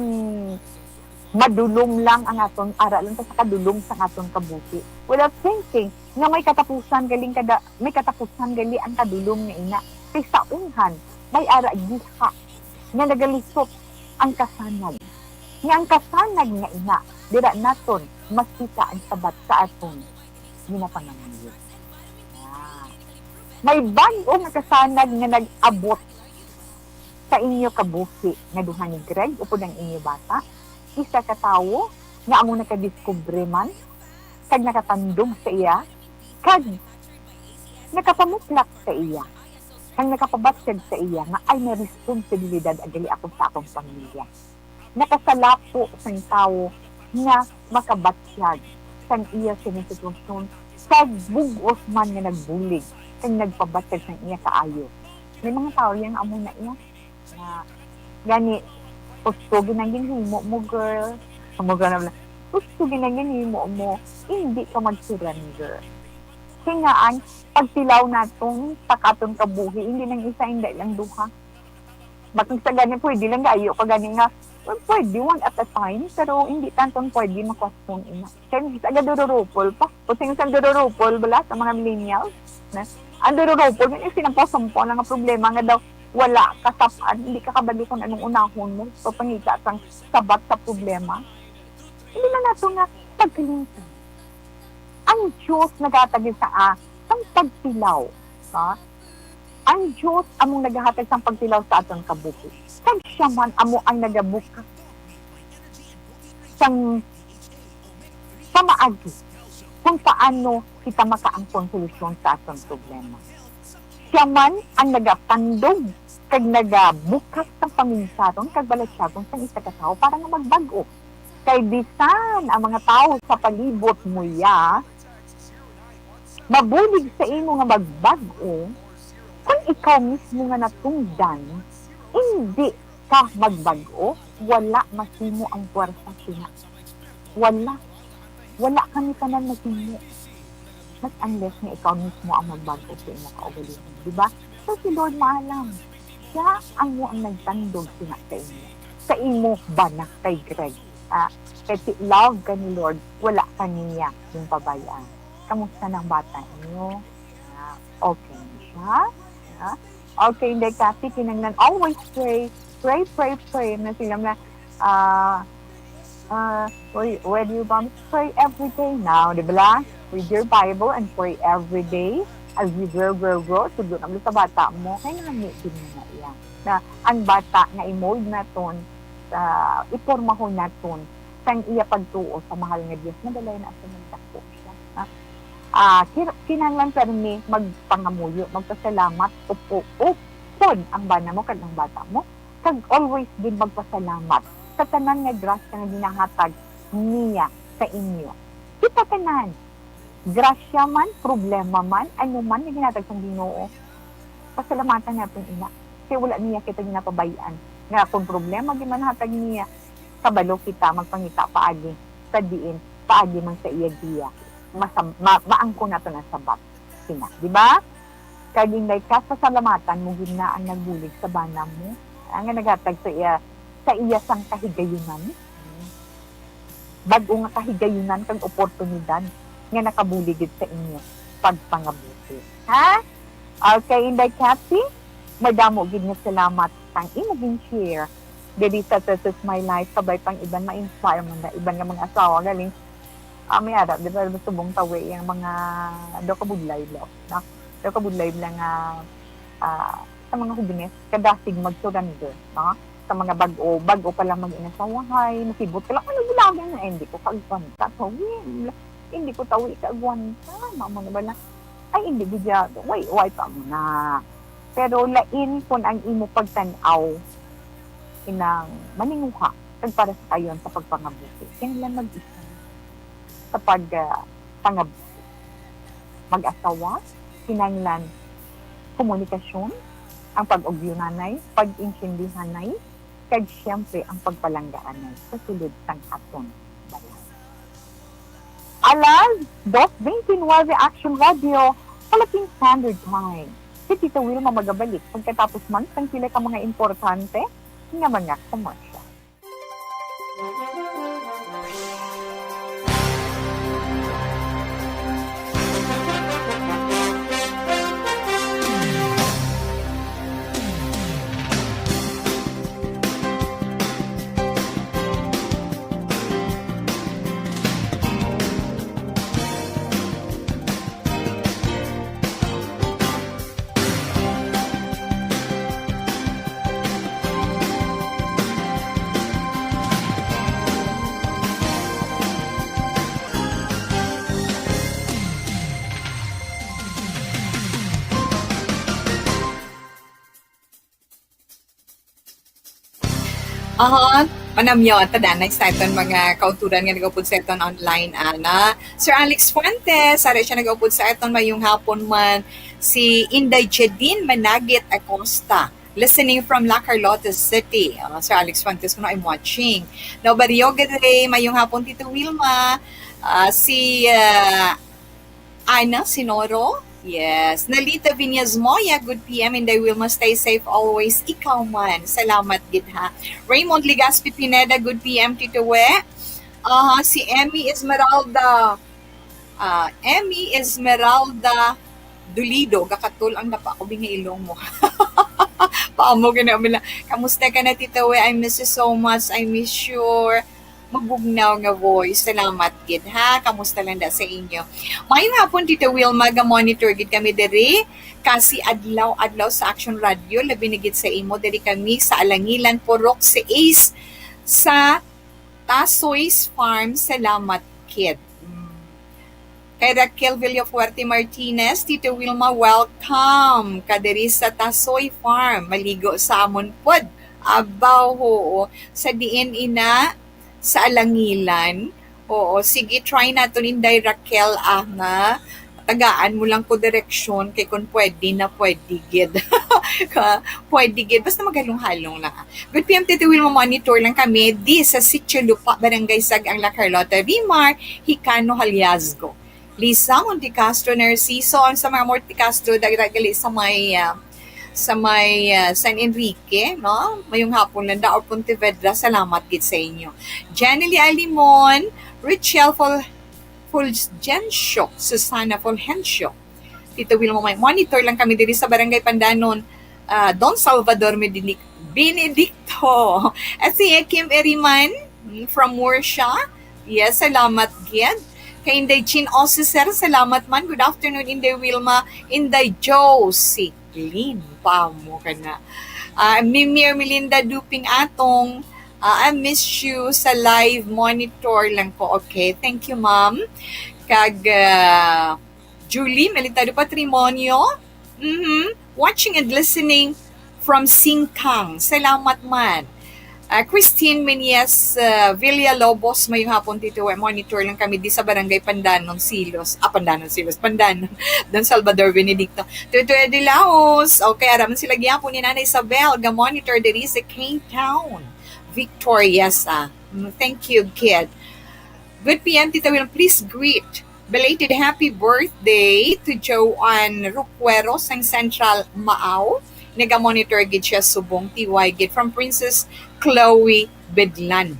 madulong lang ang aton aralan sa kadulong sa aton kabuhi. Without thinking nga may katapusan gali ang kadulong nga ina. Kay sa unhan may ara giha nga nagalisot ang kasanag. Nga ang kasanag nga ina, dira naton makita ang sabat sa aton ginapanangayot. May bago nga kasanag nga nag-abot sa inyo kabuhi nga duha ni Greg upod ang inyo bata. Isa ka tawo nga amo nakadiskubre man kag nakatandog sa iya kag nakapamuklak sa iya kag nakapabatsag sa iya nga ay may responsibilidad agali ako sa akong pamilya. Nakasalapo sang tawo nga makabatsyag sang iya sa sitwasyon kag bugos man nga nagbulig kag nagpabatsag sang iya kaayo. May mga tao yang amo na iya na gani gusto ginagin himo mo girl. Gusto ginagin himo mo, hindi ka mag-surrender. Hingaan, pagtilaw natong takaton kabuhi, hindi nang isa, hindi lang duha. Bakit sa gani, pwede lang gayo ka gani nga, pwede one at a time, pero hindi tantong pwede makwastong ina. Kaya sa gadururupol pa, puting sa dururupol bala sa mga millennials. Ang dururupol, yung sinaposompo na nga problema nga daw, wala kasapaan, hindi ka kabali kung anong unahon mo, papangita sang sabat sa problema. Hindi na nato nga pagkalintan. Ang Diyos naghatag sa sang pagtilaw. Ang Diyos among naghatag sang pagtilaw sa aton kabuhi. Kag siya man amo ang nagabuka sang pamaagi kung paano kita makaangkon solusyon sa aton problema. Siya man ang nagapandog kag nagabukas ng paminsaron kag balatsyagon sa isa ka tao para nga magbago. Kay bisan ang mga tao sa palibot mo mabulig sa imo nga magbago, kung ikaw mismo nga natungdan, hindi ka magbago, wala masimo ang puwersa sina. Wala kami tanan masimo. Mas unless nga ikaw mismo ang magbago sa imo kaugalingon, di ba? So si Lord maalam, siya ang mo ang nagtandog sina sa inyo. Sa imo banak kay Greg. Kasi love ka ni Lord, wala ka niya yung pabayaan. Kamusta ng bata niyo? Okay na siya? Okay, hindi kasi kinanglan. Always pray. Pray. Na sila na, where do you want to pray every day now? Di ba? Read your Bible and pray every day. As you grow, tudo na sa bata mo, kaya namin din na iyan. Na ang bata na i-mold naton, ipormahon naton, sang iya pagtuo sa mahal nga Diyos, madalay na sa nagdako siya. kinahanglan permi magpangamuyo, magpasalamat, upon ang bana mo, kag ang bata mo, kag always din magpasalamat sa tanan nga grasya nga ginahatag niya sa inyo. Kita tanan, grasya man, problema man, ano man na ginatag sa Ginoo, pasalamatan natin ina. Kasi wala niya kita ginapabayaan. Nga kung problema ginatag niya, kabalo kita magpangita paagi sa diin, paagi man sa iya diya. Maangko na ito na sabat. Sina, di ba? Kaging like ka, pasalamatan mo gina ang nagbulig sa bana mo. Ang nagatag sa iya sang kahigayunan. Bago nga kahigayunan kang oportunidad nga nakabuligid sa inyo pagpangabuti. Ha? Okay, Inday Kathy, madamo gid nga salamat kang imong share diri sa This Is My Life, sabay pang iban ma-inspire mo na iban nga mga asawa galing may ara, di ba subong tawi yung mga dokabudlay lo, na dokabudlay lang sa mga hubines kadasig mag-surrender, no? Sa mga bago pa lang mag-inasawahay, nasibot ka lang, ano gulagan na, hindi ko kaagwanta, hindi ko tawi kaagwanta, mama na ba na, ay hindi bigya, why pa mo na. Pero lain kung ang imo pagtanaw, inang maninguha, kag para sa kayon sa pagpangabuti, kinala mag-isa sa pagpangabuti. Mag-asawa, kinanglan komunikasyon, ang pag-ugyunanay, pag-insindihanay, kag siyempre ang pagpalanggaanay sa sulod sang aton balay. Alas 2:29 Action Radio, Philippine Standard Time. Si Tita Wilma magabalik pagkatapos man sang sila ka mga importante nga mga commercial. Panamyo, tadanay sa iton mga kauturan nga nag-upod sa iton online, ana. Sir Alex Fuentes, sari siya nag-upod sa iton mayong hapon man. Si Inday Jedin Managit Acosta, listening from La Carlota City. Sir Alex Fuentes, kung I'm watching. Now, Barioga Day, mayong hapon Tito Wilma. Si Ana Sinoro, yes. Nalita Viñas Moya, good PM, and I will must stay safe always. Ikaw man. Salamat gid ha. Raymond Ligaspi Pineda, good PM, Tito We. Si Emmy Esmeralda. Emmy Esmeralda Dulido. Gakatul ang napa ko bingi ilong mo. Paamo ganamila. Kamusta ka na, Tito We? I miss you so much. I miss your magbugnaw nga voice. Salamat gid ha. Kamusta lang da sa inyo? Mayong hapon Tito Wilma, ga-monitor gid kami diri kasi adlaw sa Action Radio, labi na gid sa imo diri kami sa Alangilan, Purok sa Ace sa Tasoy's Farm. Salamat kid. Kay Raquel Villafuerte Martinez, Tito Wilma, welcome ka diri sa Tasoy Farm. Maligo sa amon pod. Abaw ho sa diin ina sa Alangilan. Oo, sige, try natin Inday Raquel nga. Tagaan mo lang ko direksyon kay kung pwede na pwede gid. Pwede gid. Basta magalong-halong lang. Good PM, Tito Wilma, monitor lang kami di sa Sitio Lupa, Barangay Sagang, La Carlota, Rimar, Hicano, Haliazgo. Lisa Monte Castro, Narciso, sa mga Monte Castro, dagali sa may San Enrique, no? Mayong hapon lang da, or Pontevedra, salamat gid sa inyo. Jenny Alimon, Richelle Fulgencio, Susana Fulgencio. Tito Wilma, may monitor lang kami diri sa Barangay Pandanon, Don Salvador Benedicto. At si Kim Eriman from Murcia, yes, salamat gid. Kay Inday Chin Officer, salamat man. Good afternoon, Inday Wilma, Inday Josie Lin, mo ka na. Mimir Melinda Duping Atong, I miss you sa live monitor lang ko. Okay, thank you ma'am. Kag Julie Melitado Patrimonio. Watching and listening from Singkang. Salamat man. Christine Menyes Villalobos, mayong hapon dito. Monitor lang kami di sa barangay Pandanon, Silos. Pandanon. Don Salvador Benedicto. Tuto de Laos. Okay, araman sila gyapon ni Nanay Isabel. Ga-monitor diri sa Cane Town. Victoria sa. Thank you, kid. Good PM, Tita Will. Please greet belated happy birthday to Joanne Ruquero sang Central Maaw. Nega-monitor gid siya subong TY gid from Princess Chloe Bedlan.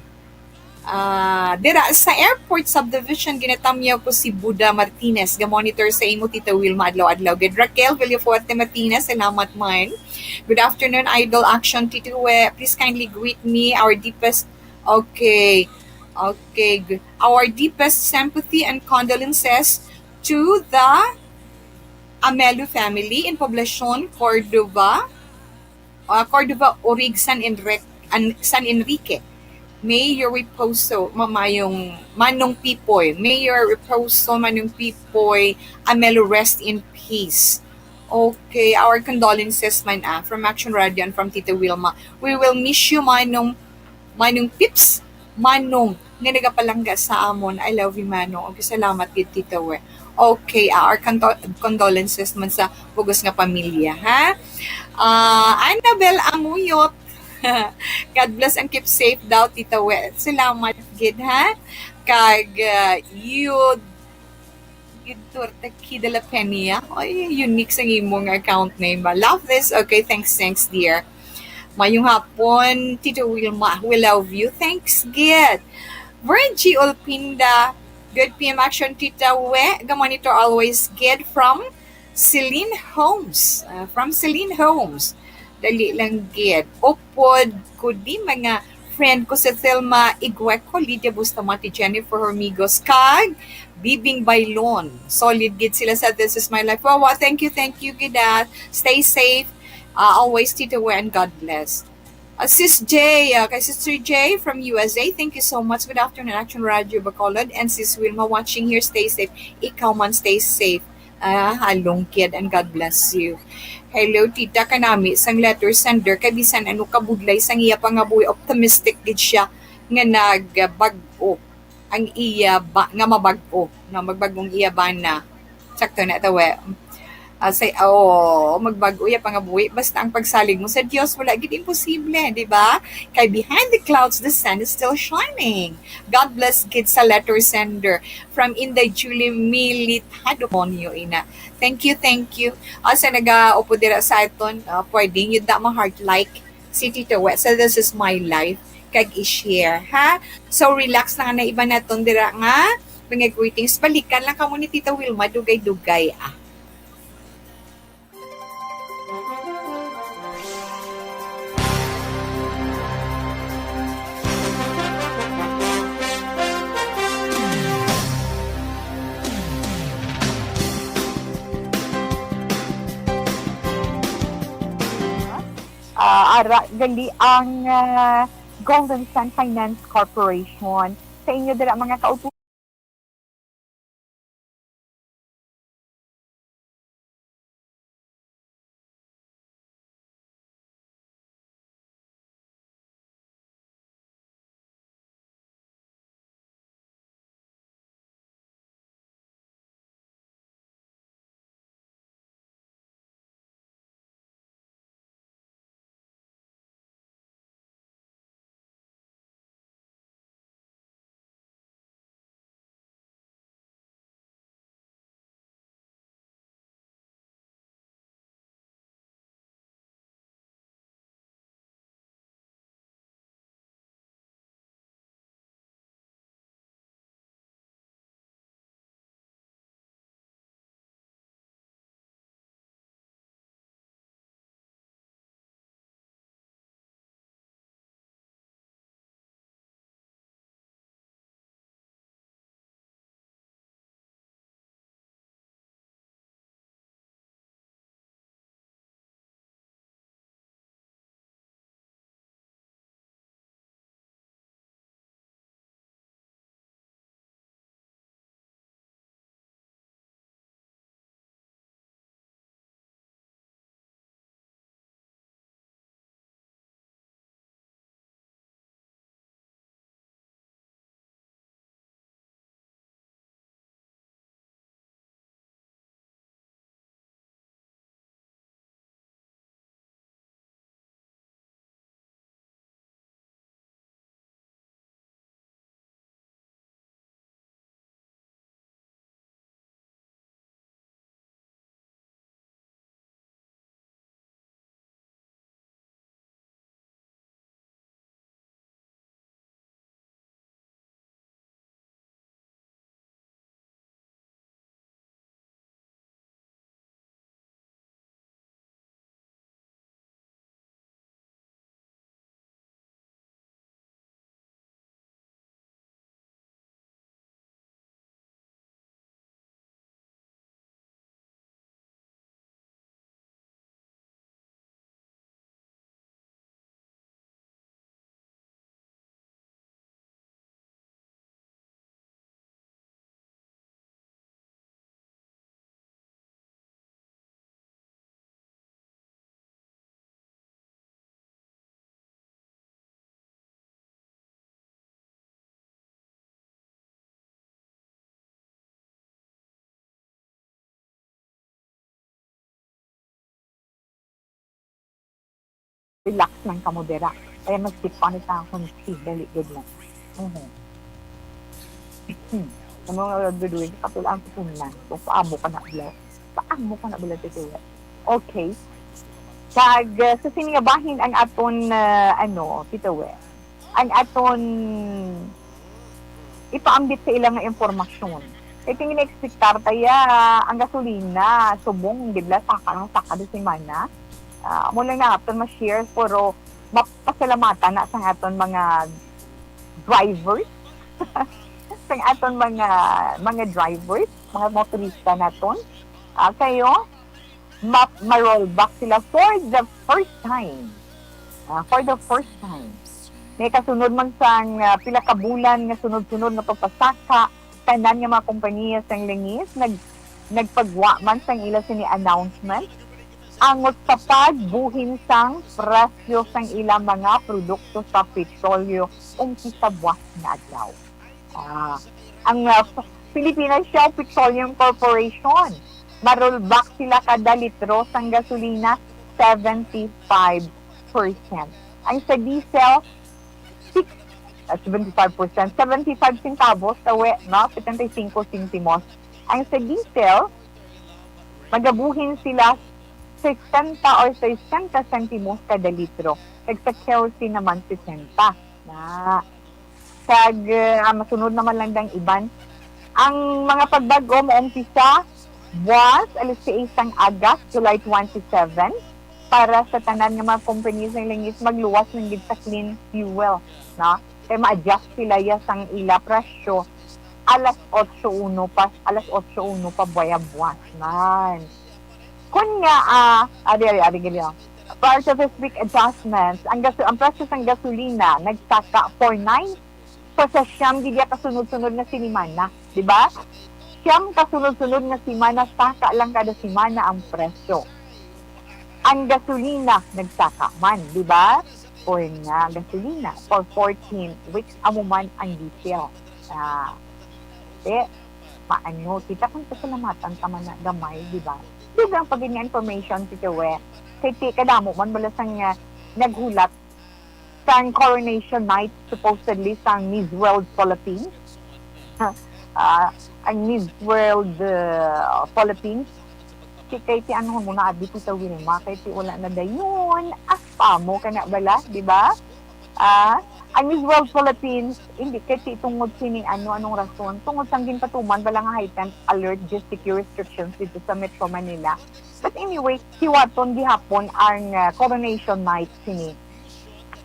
Dira sa airport subdivision ginatamyaw ko si Buda Martinez, ga-monitor sa imo Tita Wilma adlaw-adlaw gid. Raquel Villafuerte Martinez, salamat man. Good afternoon, Idol Action Tito We. Please kindly greet me our deepest good. Our deepest sympathy and condolences to the Amelu family in Poblacion, Cordova, Orig, San Enrique. May your reposo, mamayong Manong Pipoy. May your reposo, Manong Pipoy, Amelu rest in peace. Okay, our condolences man from Action Radio and from Tita Wilma. We will miss you, Manong Pips, Manong, nga nagapalangga sa amon. I love you, Manong. Okay, salamat gid Tita We. Okay, our condolences man sa bugos nga pamilya, ha? Annabel Amuyot. God bless and keep safe daw, Tita We. Salamat gid, ha? Kag you Turtaki de la Peña. Ay, unique sa imong account name ba? Love this. Okay, thanks, dear. Mayong hapon, Tita Wilma. We love you. Thanks, gid. Virgie Olpinda. Good PM Action, Tita We. Ga-monitor always get from Celine Homes. Dali lang get. Upod ko di mga friend ko sa Thelma Igueco, Lydia Bustamante, Jennifer Hormigos, kag Bibing Bailon. Solid gid sila sa This Is My Life. Wow, thank you, Gidat. Stay safe. Always, Tita We, and God bless. Sis J, kay Sister J from USA, thank you so much. Good afternoon, Action Radio Bacolod. And Sis Wilma watching here, stay safe. Ikaw man, stay safe. Halong kid, and God bless you. Hello, Tita Kanami, sang letter sender, kabisan ano kabudlay, sang iya pangabuhi, optimistic gid siya, nga nagbago, ang iya ba, nga mabago, na magbagong iya ba na, sakto na tawe, magbago ya pangabuhi, basta ang pagsalig mo sa Diyos, wala gid imposible, di ba? Kay behind the clouds, the sun is still shining. God bless gid sa letter sender from Inday Julie Militado Monyo ina. Thank you. Asa nag-upo dira sa aton, pwedeng yun da ma-heart like si Tita We. So this is my life, kag i-share, ha? So relax na nga na iba naton dira nga, mga greetings, balikan lang ka mo ni Tita Wilma, dugay-dugay, gali ang Golden Sun Finance Corporation sa inyo dira mga kautusan relax lang kamo dira. Kaya magsipan ita akong si dali good lang. Ang mga gagawin, kapila ang pupunan. Kung paamo ka na bila. Paamo ka na bila dito. Okay. Kag sa sinigabahin ang aton Tito, ang aton ipaambit sa ilang nga impormasyon. Kaya tingin na-expectar tayo ang gasolina, subong, di ba, saka do semana. Mula nga aton ma-share, pero mapasalamatan na sa aton mga drivers. sa aton mga drivers, mga motorista naton. Kayo, ma-rollback sila for the first time. May kasunod man sang pila ka bulan nga sunod-sunod na pagpasaka tanan nga mga kompanya sang lingis nagpagwa man sang ila sini announcement angot sa pagbuhin sang presyo sang ilang mga produkto sa petrolyo umpisa buwas na adlaw. Ang Philippine Shell Petroleum Corporation ma-rollback sila kada litro sang gasolina 75%. Ang sa diesel 75%, 75 centavos tawe, no? 75 centimos. Ang sa diesel, magabuhin sila 60 or 60 centimos kada litro. Kag sa kerosene naman 60. Masunod naman lang dang iban. Ang mga pagbago mo umpisa was alas 6 ang Agas, July 27, para sa tanan ng mga companies ng langis magluwas ng gid sa clean fuel, no? Kaya ma-adjust sila sang ila presyo alas 8:01 pa buwan man. Kung nga part of this week adjustments, ang presyo ng gasolina nagsaka for 9 sa siyam gid kasunod-sunod na sinimana, di ba? Siyam kasunod-sunod na simana, saka lang kada simana ang presyo. Ang gasolina nagsaka man, di ba? For nga gasolina for 14 weeks amuman ang diesel. Kita kung pasalamatan tama na gamay, di ba? Di ba ang pag-inya information Tito kay kadamo man bala sang naghulat sang coronation night supposedly sang Miss World Philippines. Ang Miss World Philippines kay ti ano mo na abi Tito Wilma kay ti wala na dayon pamo ka na bala, di ba? Ang Miss World Philippines, hindi kasi tungod sini anong rason. Tungod sang ginpatuman, bala nga heightened alert just secure restrictions dito sa Metro Manila. But anyway, hiwaton gihapon ang coronation night sini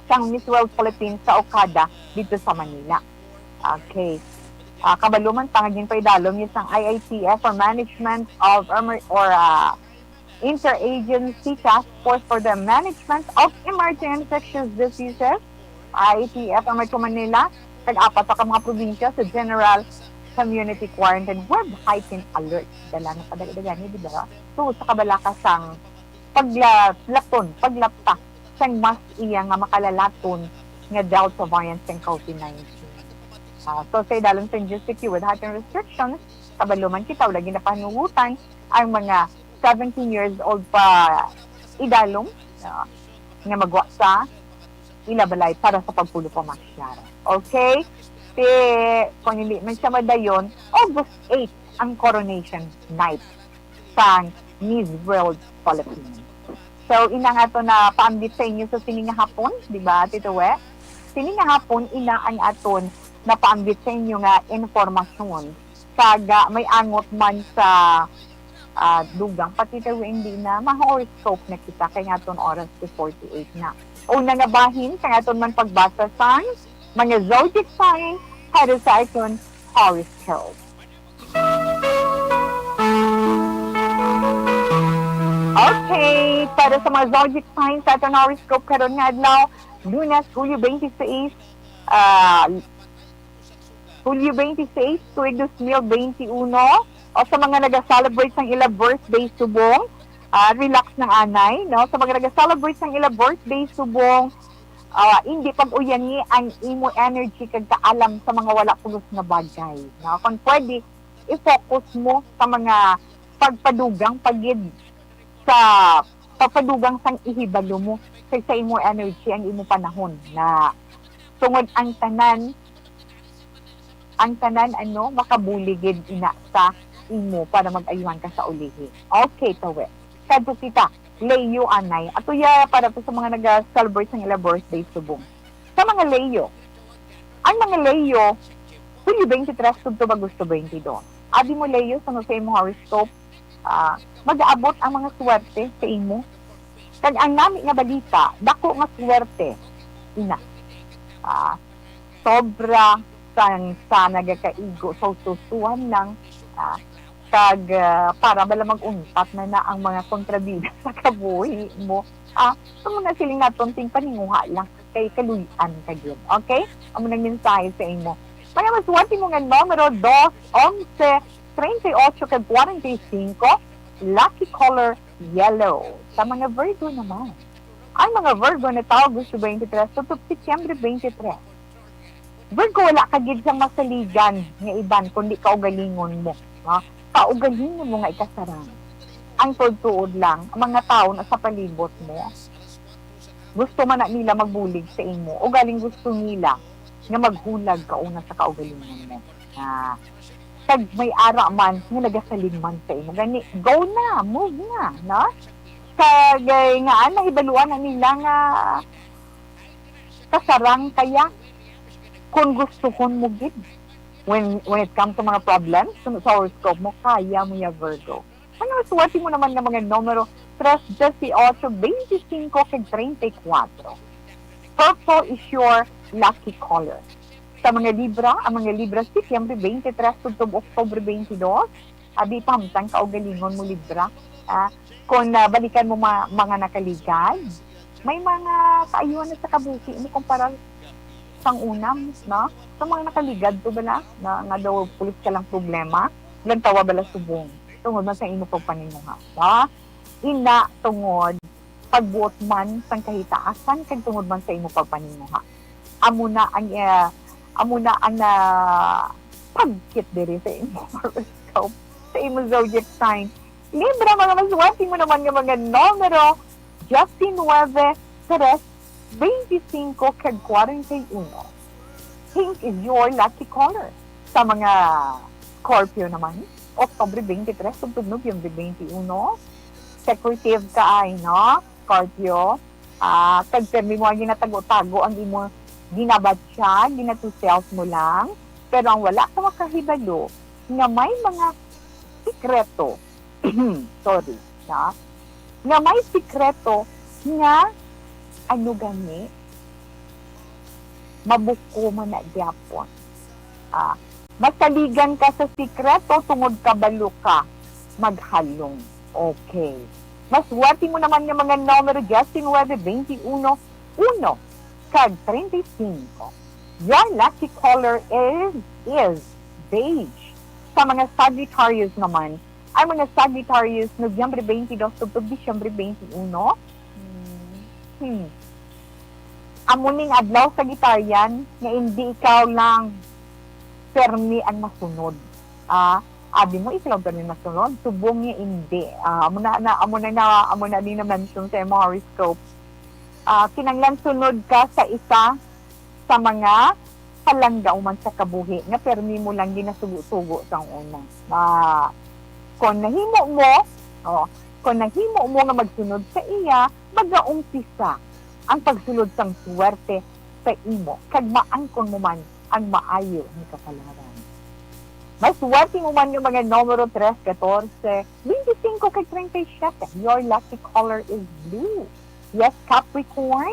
sang Miss World Philippines sa Okada dito sa Manila. Okay. Kabaluman pangagin pa idalom yung sang IITF or Management of Interagency Task Force for the Management of Emerging Infectious Diseases, IATF, ang Metro Manila, tag-apat sa mga probinsya sa General Community Quarantine Web Heightened Alert. Dala na padagdagan ni, di ba? So, sa kabalaka sang paglapta, sang mas iya nga makalalaton nga Delta variant ng COVID-19. So, sa idalong sa Industry with heightened restrictions, kabaluman kita, lagi na panugutan ang mga 17 years old pa idalong nga magwa sa ilabalay para sa pagpulo pa masyara. Okay? Kung hindi man siya madayon, August 8 ang coronation night sa Miss World Philippines. So, ina nga to na paambit sa inyo sa sining hapon, di ba, Tito We? Sining hapon, ina ang aton na paambit sa inyo nga informasyon. Kaga may angot man sa dugang, pati tayo hindi na ma-horoscope na kita kaya nga itong oras to 48 na. Una nga bahin, kaya nga man pagbasa sa mga zodiac sign, para sa itong horoscope. Okay, para sa mga zodiac signs sa itong horoscope karon nga adlaw, Lunes, Hulyo 26, tuig 2021, o sa mga nag-celebrate ng ila birthday subong, relax ng anay, no? Sa mga nag-celebrate ng ila birthday subong, hindi pag-uyani ang imo energy kag kaalam sa mga wala pulos na bagay. No? Kung pwede, i-focus mo sa mga pagpadugang pagid sa papadugang sang ihibalo mo kay sa imo energy ang imo panahon na tungod ang tanan makabuligid ina sa imo para mag-ayuhan ka sa ulihi. Okay, tawe. Kadto kita, Leo anay. Ato ya para to sa mga nag-celebrate ng ila birthday subong. Sa mga Leo, ang mga Leo, Hulyo 23 to Agosto 22. Abi mo Leo, sa imong horoscope, mag-aabot ang mga swerte sa imo. Kag ang nami nga balita, dako nga swerte ina. Sobra sa nagakaigo sa ususuan lang para bala mag-untat na ang mga kontrabida sa kabuhi mo. Ito na siling natunting paninguha lang kay kaluyan ka yun. Okay? Amo nang mensahe sa imo. Mga maswerte mo nga numero 2, 11, 38, kag 45, lucky color yellow. Sa mga Virgo naman. Ang mga Virgo na tao gusto 23, tutup Setyembre 23. Virgo, wala ka gid sang masaligan nga iban kundi kaugalingon mo. Kaugalingon mo nga ikasarang. Ang tuod lang, ang mga tao na sa palibot mo, gusto man na nila magbulig sa imo o galing gusto nila nga maghulag ka una sa kaugalingon mo. Kag may ara man nga nagasalin man sa imo. Gani, go na, move na, no? Kag nga nahibaluan na nila nga kasarang kaya kung gusto kon mo gid. When it comes to mga problems, sa horoscope mo, kaya mo ya Virgo. Ano, suwati mo naman ng mga numero 3, 18, 25, kag 34. Purple is your lucky color. Sa mga Libra, ang mga Libra, Setyembre 23, tugtog Oktobre 22, abi pamtang kaugalingon mo Libra. Kung balikan mo mga nakaligad, may mga kaayuan na sa kabuki mo kumpara sang unam, no? Sa mga nakaligad to bala, na nga daw pulis ka lang problema, lantawa bala subong. Tungod man sa imo pagpaninguha. Ina tungod pagbuot man sang kahitaasan kag tungod man sa imo pagpaninguha. Amo na ang pagkit diri sa imo horoscope, sa imo zodiac sign. Libra, mga maswerte mo naman ng mga numero 19, 3, 25 kag 41. Pink is your lucky color. Sa mga Scorpio naman, Oktobre 23, tugtog Nobyembre 21. Secretive ka ay, no? Scorpio. Kag permi mo ang ginatago-tago ang imo ginabatya, ginatu-self mo lang. Pero ang wala ka makahibalo nga may mga sikreto. Sorry, no? Nga may sikreto nga ano gani, mabuko man na gyapon. Masaligan ka sa sikreto, tungod kabalo ka, maghalong. Okay. Maswerte mo naman yung mga numero, Justin 9, 21, 1, kag 35. Your lucky color is beige. Sa mga Sagittarius naman, ay mga Sagittarius, Nobyembre 22, tugtog Disyembre 21, amuning adlaw sa Sagittarian nga hindi ikaw lang permi ang masunod. Abi mo ikaw permi masunod, subong nga hindi. Amo na din na mention sa mga horoscope. Kinanglan sunod ka sa isa sa mga palangga man sa kabuhi nga permi mo lang ginasugo-sugo sa una. Kung nahimo mo nga magsunod sa iya, mag-umpisa ang pagsulod sang suwerte sa imo kag maangkon mo man ang maayo ni kapalaran. Maswerte mo man yung mga numero 3, 14, 25 kag 37. Your lucky color is blue. Yes, Capricorn.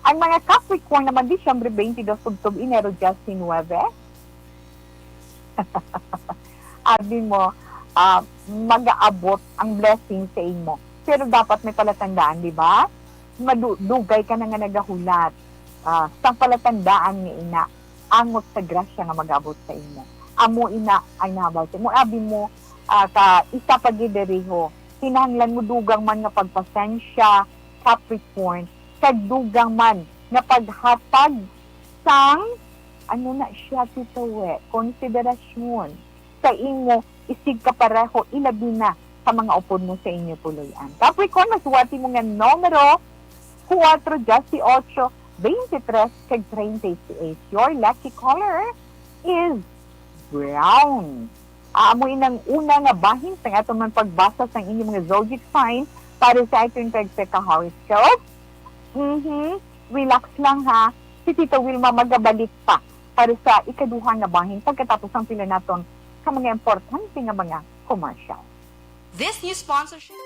Ang mga Capricorn naman Disyembre 22, tugtog Enero Justin 9. Abi mo, mag-aabot ang blessing sa imo. Pero dapat may palatandaan, di ba? Madugay ka na nga nagahulat. Sa palatandaan ni ina, angot sa grasya nga mag-aabot sa imo. Amo ina ay nabal sa imo. Abi mo, isa pagideriho, kinahanglan mo dugang man nga pagpasensya, Capricorn, kag dugang man nga paghatag sang, ano na siya titawe, konsiderasyon sa imo, isig ka pareho, ilabi na sa mga upod mo sa inyo puloyan. Capricorn, maswati mo nga numero 23 kag 36. Your lucky color is brown. Aamoy ng una nga bahin sa ato man pagbasa sa inyong mga zodiac sign para sa itong tagpeka horoscope. Relax lang ha. Si Tita Wilma magabalik pa para sa ikaduha nga bahin pagkatapos ang pila naton sa mga importante nga mga commercial. This new sponsorship.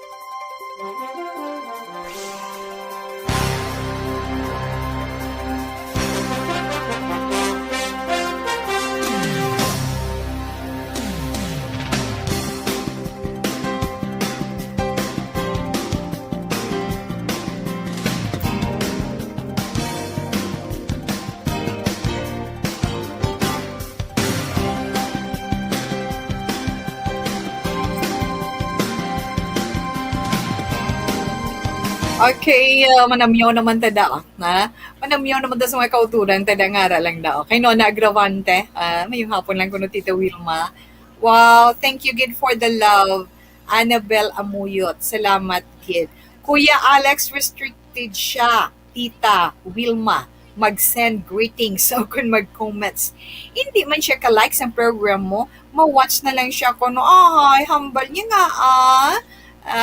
Okay, manamyaw naman tada, na? Manamyaw naman sa mga kauturan, tada nga lang daw. Kay Nona Agravante, may hapon lang ko no Tita Wilma. Wow, thank you, Gid, for the love. Annabel Amuyot, salamat, Gid. Kuya Alex, restricted siya. Tita Wilma, mag-send greetings o kung mag-comments. Hindi man siya ka-like sa program mo, ma-watch na lang siya ko, no, ay, humble niya nga,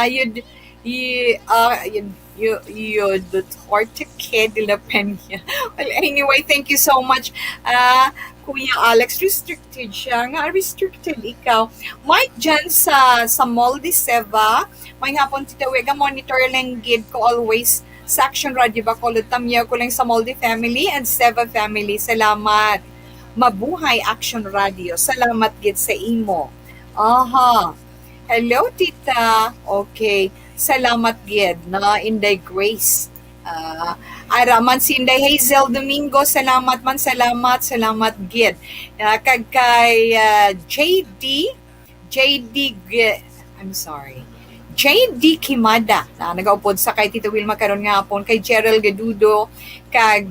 you Duterte de la Peña. Well, anyway, thank you so much, Kuya Alex. Restricted siya. Nga, restricted ikaw. Mike dyan sa Molde Seva. May hapon titawega, monitor lang gid ko always sa Action Radio Bacolod. Tamyaw ko lang sa Molde family and Seva family. Salamat. Mabuhay Action Radio. Salamat gid sa imo. Aha. Hello, Tita. Okay. Salamat gid na Inday Grace. Araman si Inday Hazel Domingo, salamat man, salamat gid. Kag kay JD Kimada na nagaupod sa kay Tito Wilma karon nga hapon, kay Gerald Gadudo, kag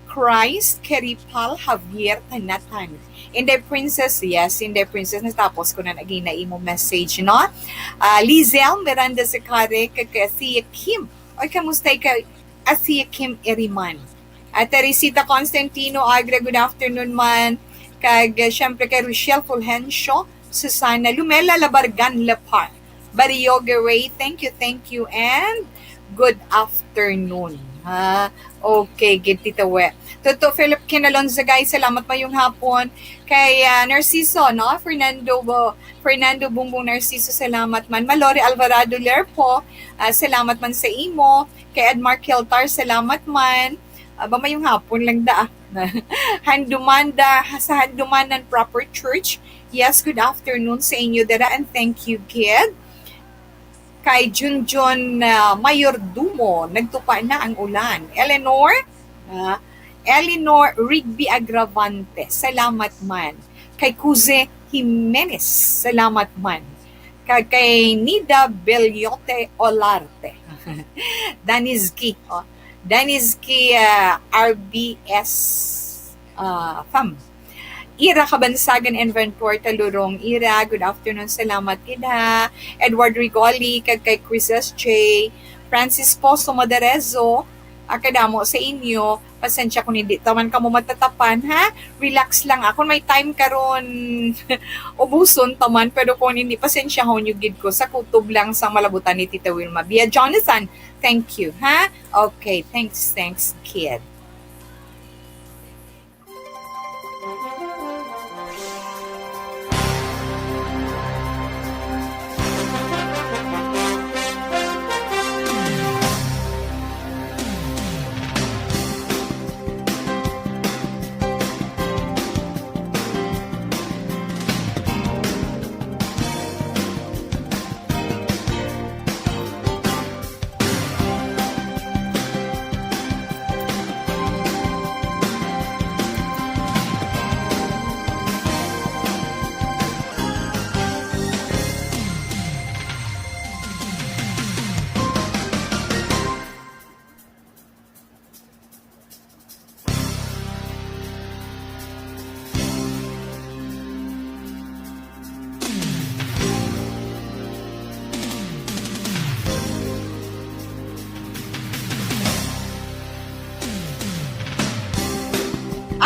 Christ Keripal Javier Tanatan. Inday Princess, yes, Inday Princess, natapos ko na naging na imo message, no? Lizel Miranda Zakare, kag Asiya Kim. Oy, kamustay ka, Asiya Kim Iriman. Teresita Constantino Agra, good afternoon man. Kag, syempre kay Rochelle Fulgencio, Susana Lumela Labargan Lapar. Barioga Ray, thank you, and good afternoon. Okay, good, Tita We. Toto Philip Kinalonza, guys, salamat pa yung hapon. Kay Narciso, no? Fernando Bumbong Narciso, salamat man. Malori Alvarado Lerpo, salamat man sa imo. Kay Edmar Kiltar, salamat man. Ba yung hapon lang da. Sa Handumanan Proper Church. Yes, good afternoon sa inyo, Dara, and thank you, kid. Kay Junjun Mayordumo, nagtupa na ang ulan. Eleanor Rigby Agravante, salamat man. Kay Kuze Jimenez, salamat man. Kay Nida Belyote Olarte. Danizki RBS Fam. Ira Kabansagan Inventor Talurong. Ira, good afternoon, salamat kida. Edward Rigoli, kay Chris S.J. Francis Poso Moderezo, akadamo sa inyo, pasensya kung hindi taman ka mo matatapan, ha? Relax lang ako, may time karon ubuson taman, pero kung hindi, pasensya ho nyo gid ko, sa kutob lang sa malabutan ni Tita Wilma. Bia Jonathan, thank you, ha? Okay, thanks, kid.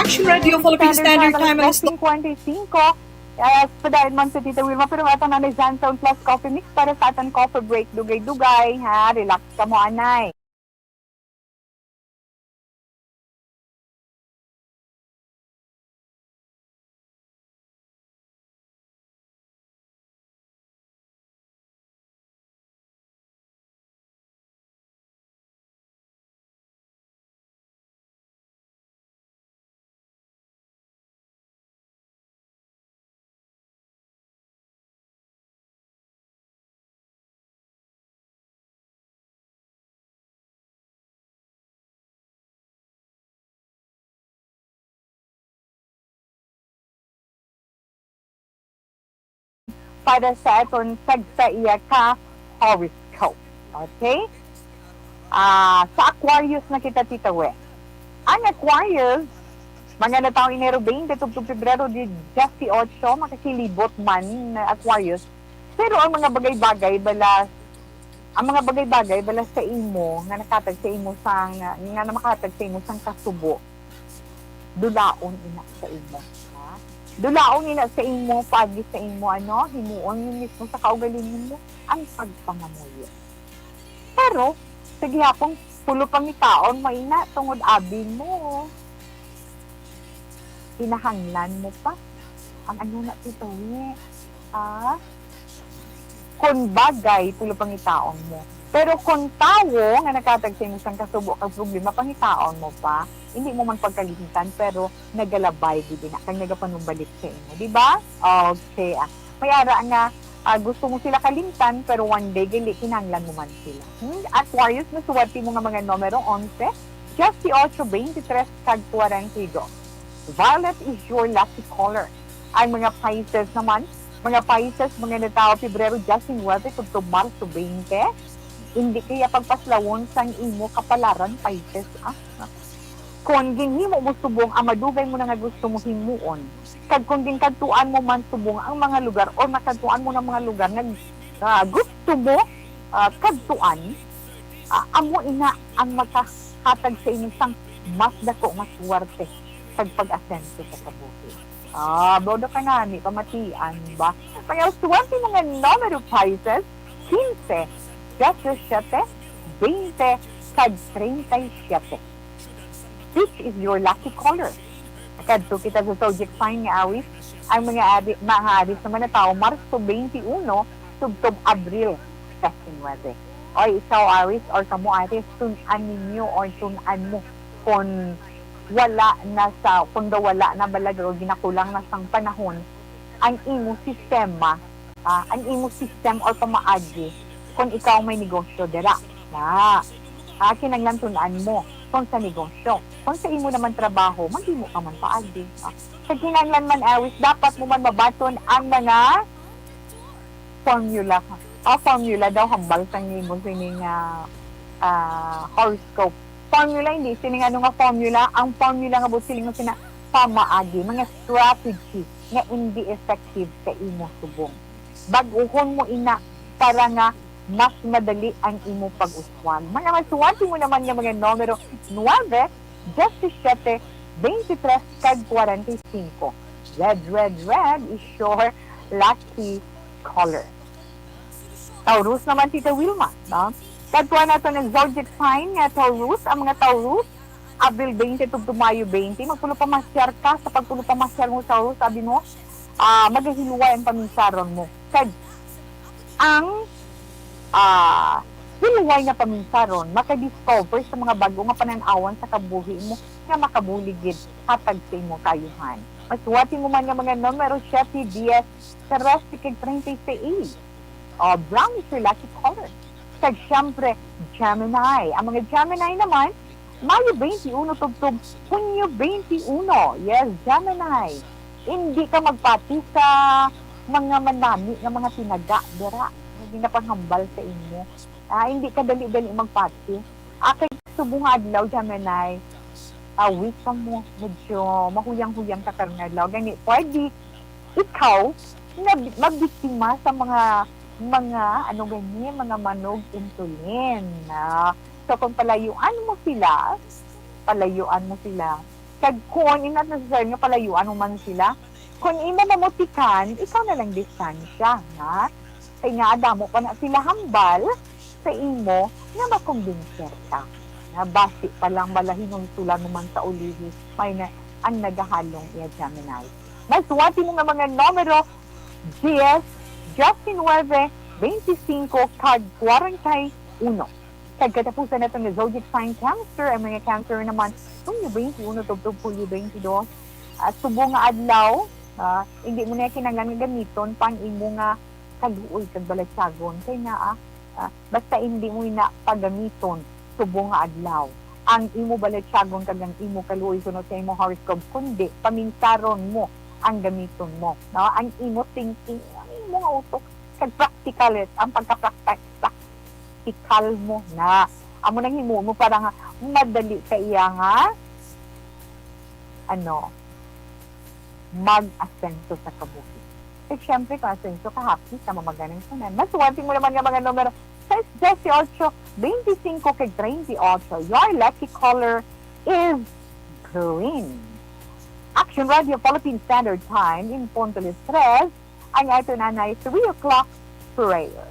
Action Radio Philippine Standard Time, alas 25. Padayon man sa Tita Wilma, pero ito na Zanzone Plus Coffee Mix para sa ating coffee break. Dugay-dugay, ha? Relax ka mo, anay. Para sa itong sagsa ka horoscope. Okay? Sa Aquarius na kita titawi. Ang Aquarius, mga nataong Enero 20, tugtog Pebrero di 18, makasilibot man na Aquarius. Pero ang mga bagay-bagay bala sa imo nga nakatag sa imo sang nga namakatag sa imo sang kasubo. Dulaon ina sa imo. Dulaon ina sa imo, pagi sa imo, himuon yun mismo sa kaugalingon mo, ang pagpangamuyo. Pero, sige akong pulo pang itaon, maina, tungod abi mo. Hinahanglan mo pa. Ang ano na ito, kung bagay, pulo pang itaon mo. Pero kung tawo, nga nakatag sa imo sang kasubo, kag problema, pangitaon mo pa, hindi mo man pagkalimutan, pero nagalabay gid na kang nagapanumbalik sa imo, di ba? Okay. Mayara nga gusto mo sila kalimtan, pero one day gali kinahanglan mo man sila. Aquarius, nasuwati mo nga mga numero 11, 18, 23, kag 42. Violet is your lucky color. Ang mga Pisces naman, mga natao Pebrero 19, tugtog Marso 20, hindi kaya pagpaslawon sang imo kapalaran Pisces. Kung ginhimo mo subong, ang madugay mo na nga gusto mo himuon. Kag kung kadtuan mo man subong ang mga lugar o makadtuan mo ng mga lugar na gusto mo kadtuan, amo ina ang makahatag sa inyo sang mas dako nga suwerte kag pag-asenso sa kabuhi. Bodo ka na ni pamatian ba? Kaya suwerte mga numero Pisces, 15, 17, 20, kag 37. Which is your lucky color? Kadto kita sa zodiac sign nga Aries, ang mga Aries naman na tao, Marso 21, tugtog Abril 19. O ikaw Aries or kamo Aries, tunan ninyo or tunan mo kung wala na balag o ginakulang na sang panahon ang imo sistema, ang imo system or pamaagi kung ikaw may negosyo dira. Kinanglan tunan mo kung sa negosyo. Kung sa imo naman trabaho, mag-imo ka man paagi. Sa kinanglan man, Aries, dapat mo man mabaton ang mga formula. Formula daw, hambal sa imo sining horoscope. Formula, hindi. Sining nga formula. Ang formula nga siling nga pamaagi. Mga strategy nga hindi effective sa imo subong. Baguhon mo ina para nga mas madali ang imo pag-uswan. Mga masuwati mo naman yung mga numero 9, 17, 23, kag 45. Red is your lucky color. Taurus naman, Tita Wilma. Tagpuan nato ng zodiac sign nga Taurus. Ang mga Taurus, Abril 20 to Mayo 20. Magpulo pa masyar ka. Sa pagpulo pa masyar mo Taurus, sabi mo, maghihiluway ang paminsaron mo. Kag ang hiluway nga paminsaron, makadiscover sa mga bago nga pananawan sa kabuhi mo nga makabuligid hatag sa imo kayuhan. Masuwati mo man nga mga numero 7, 10, 13, 36. Brown is your lucky color. Kag syempre, Gemini. Ang mga Gemini naman, Mayo 21, tugtog Hunyo 21. Yes, Gemini. Hindi ka magpati sa mga manami ng mga tinaga, dira. Hindi na panghambal sa inyo. Hindi ka dali-dali magpati. Kay subong adlaw, Gemini, weak ka mo, medyo mahuyang-huyang ka karong adlaw. Ganit, pwede ikaw na magbiktima sa mga mga manog insulin. So kung palayuan mo sila, Kag kung not necessary nga palayuan man sila, kung imo mamutikan, ikaw na lang distansya, ha? Kaya nga adamo pa na sila hambal sa imo nga makumbinser ka. Na basi pa lang malahinong tulang naman sa ulihi, may na ang nagahalong i-Gemini. Maswati mo nga mga numero 10, Justin 9, 25, kag 41. Kag katapusan na itong zodiac sign Cancer, ang mga Cancer naman, itong 21, tubtub po 22. Subo nga adlaw, hindi mo na kinanglan nga gamiton pang imo nga kaluoy kag balatsagon. Kaya nga, basta hindi mo na pagamiton, subo nga adlaw. Ang imo balatsagon kag ang imo kaluoy sunod sa imo horoscope, kundi paminsaron mo ang gamiton mo. No? Ang imo thinking, ang imo nga utok, kag practical ang pagka-practical mo na. Amo nang himo mo para nga madali ka iya nga mag-asenso sa kabuhi. Eh, syempre, kung asenso ka, happy ka, mamaganang sunan. Maswerte mo naman nga mga numero 6, 18, 25, kag 38. Your lucky color is green. Action Radio Philippine Standard Time in Punto Las 3, ang ito na 3 o'clock prayer.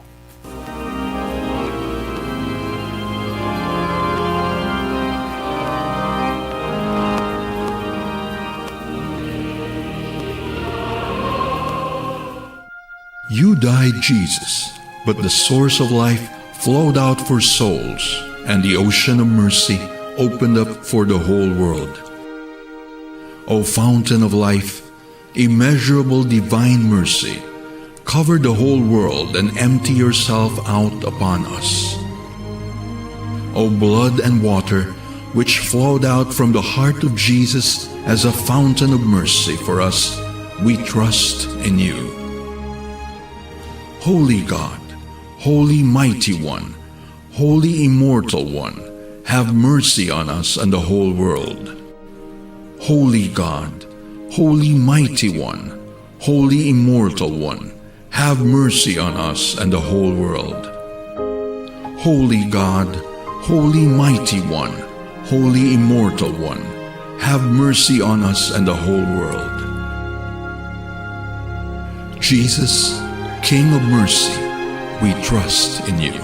You died, Jesus, but the source of life flowed out for souls, and the ocean of mercy opened up for the whole world. O fountain of life, immeasurable divine mercy, cover the whole world and empty yourself out upon us. O blood and water, which flowed out from the heart of Jesus as a fountain of mercy for us, we trust in you. Holy God, Holy Mighty One, Holy Immortal One, have mercy on us and the whole world. Holy God, Holy Mighty One, Holy Immortal One, have mercy on us and the whole world. Holy God, Holy Mighty One, Holy Immortal One, have mercy on us and the whole world. Jesus, King of mercy, we trust in you.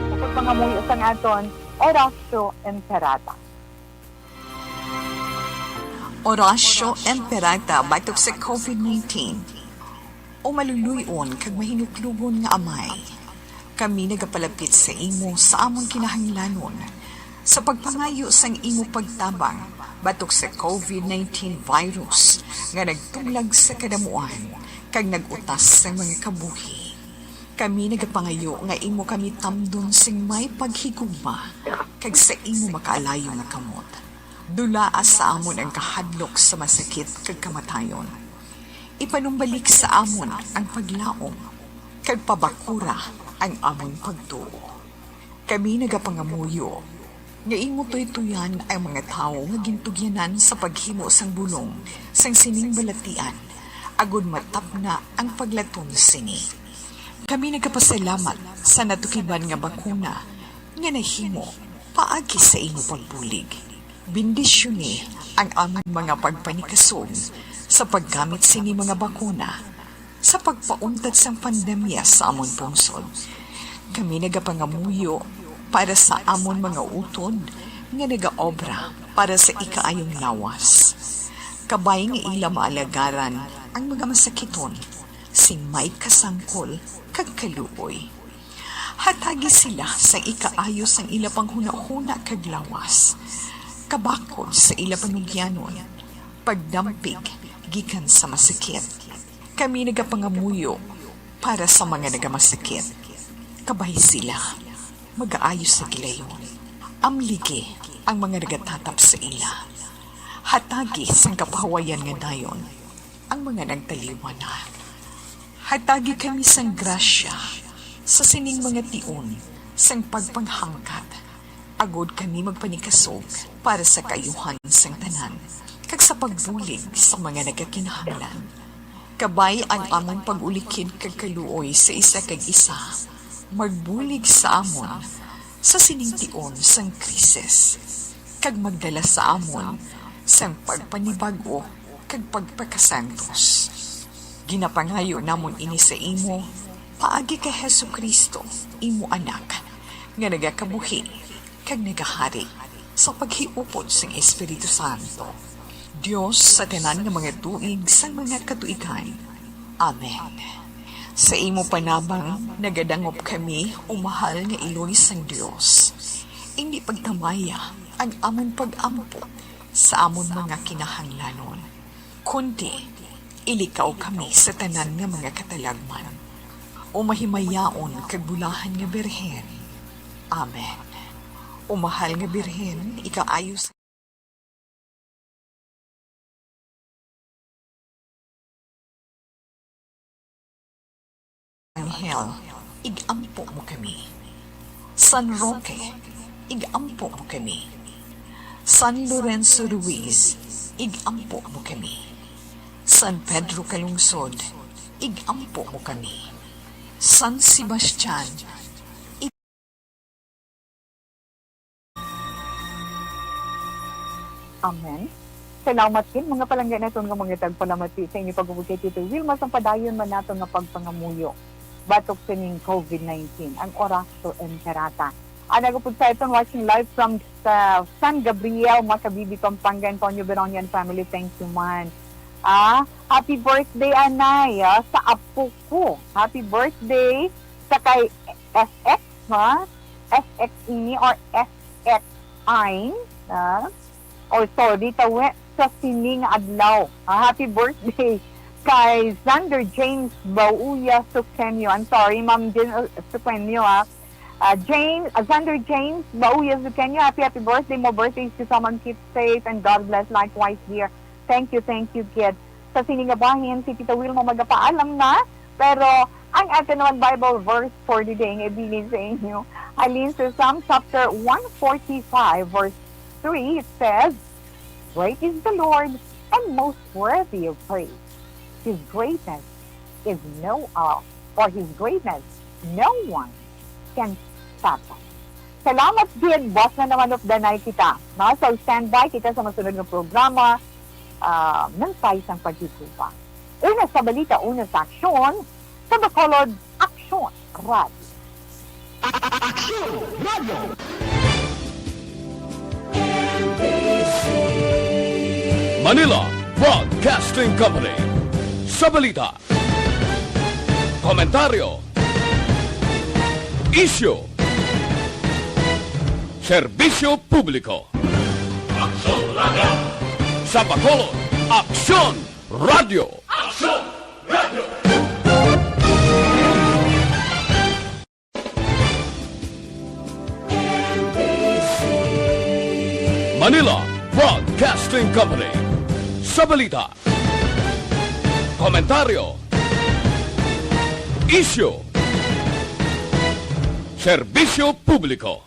Kapag mga muli sa aton, Orasyo Imperata. Orasyo Imperata batok sa COVID-19. O maluluyon kag mahinuklugon nga amay. Kami nagapalapit sa imo sa among kinahanglanon sa pagpangayo sang imo pagtabang batok sa COVID-19 virus nga nagtunglag sa kadamuan kag nagutas sa mga kabuhi. Kami nagapangayo nga imo kami tamdon sing may paghigugma kag sa imo makaalayo nga kamot. Dulaa sa amon ang kahadlok sa masakit kag kamatayon. Ipanumbalik sa amon ang paglaom kag pabakura ang amon pagtuo. Kami nagapangamuyo nga imo tuytuyan ang mga tao nga gintugyanan sa paghimo sang bulong sang sining balatian agud matapna ang paglatom sini. Kami nagapasalamat sa natukiban nga bakuna nga nahimo paagi sa imo pagbulig. Bendisyoni ang among mga pagpanikasog sa paggamit sini mga bakuna sa pagpauntad sang pandemya sa amon pungsod. Kami nagapangamuyo para sa amon mga utod nga nagaobra para sa ikaayong lawas. Kabay nga ila maalagaran ang mga masakiton, sing may kasangkol kag kaluoy. Hatagi sila sa ikaayo sang ila panghuna-huna kag lawas. Kabakod sa ila panugyanon, pagdampig gikan sa masakit. Kami nagapangamuyo para sa mga nagamasakit. Kabay sila mag-aayos sa gilayon. Amligi ang mga nagatatap sa ila. Hatagi sang kapahawayan nga dayon ang mga nagtaliwan na. Hatagi kami sang grasya sa sining mga tion sang pagpanghangkat. Agod kami magpanikasog para sa kayuhan sang tanan kag sa pagbulig sa mga nagakinahanglan. Kabay ang among pag-ulikid kag kaluoy sa isa kag isa. Magbulig sa amon sa siningtion sang krisis, kag magdala sa amon sang pagpanibago kag pagpakasantos. Ginapangayo namon ini sa imo, paagi kay Hesu Kristo, imo anak, nga nagakabuhi kag nagahari sa paghiupod sang Espiritu Santo. Diyos sa tanan nga mga tuig sang mga katuigan. Amen. Sa imo panabang, nagadangop kami, umahal nga Iloy sang Diyos. Hindi pagtamaya ang amon pag-ampo sa amon mga kinahanglanon. Kundi, ilikaw kami sa tanan nga mga katalagman. Umahimayaon kag bulahan nga Birhen. Amen. Umahal nga Birhen, ikaayos Angel, igampo mo kami. San Roque, igampo mo kami. San Lorenzo Ruiz, igampo mo kami. San Pedro Calungsod, igampo mo kami. San Sebastian, Amen. Salamat din mga palangga naton nga mga tagpalamati sa inyo pagbubuti Tito Wilma sa padayon man nato nga pagpangamuyo batok kining COVID-19 ang oras to enterata. Ano po sa itong watching live from San Gabriel, Masabibi, Pampanga, Antonio Beronian family. Thank you man. Happy birthday Anay sa apo ko. Happy birthday sa kay SX SX ini or SX Ain or sorry tawe sa sining adlaw. Happy birthday kay Xander James Bauya Sukenyo. I'm sorry, Ma'am Sukenyo. Xander James Bauya Sukenyo. Happy birthday. More birthdays to someone. Keep safe and God bless likewise dear. Thank you, kid. Sa siningabahin, si Tita Wilma magapaalam na, pero ang atin naman Bible verse for today, nga ibigay sa inyo, alin sa Psalm chapter 145, verse 3, it says, Great is the Lord and most worthy of praise. His greatness is His greatness, no one can stop us. Salamat din, boss na naman of the night kita. No? So stand by kita sa masunod ng programa ng paisang pagtitupa. Una sa balita, una sa aksyon, sa Bacolod Aksyon Radio. Aksyon Radio! Manila Broadcasting Company. Sa balita, komentaryo, isyu, serbisyo publiko. Aksyon Radio! Sa Bacolod, Aksyon Radio! Aksyon Radio! Manila Broadcasting Company. Sa balita, komentaryo, isyu, serbisyo publiko.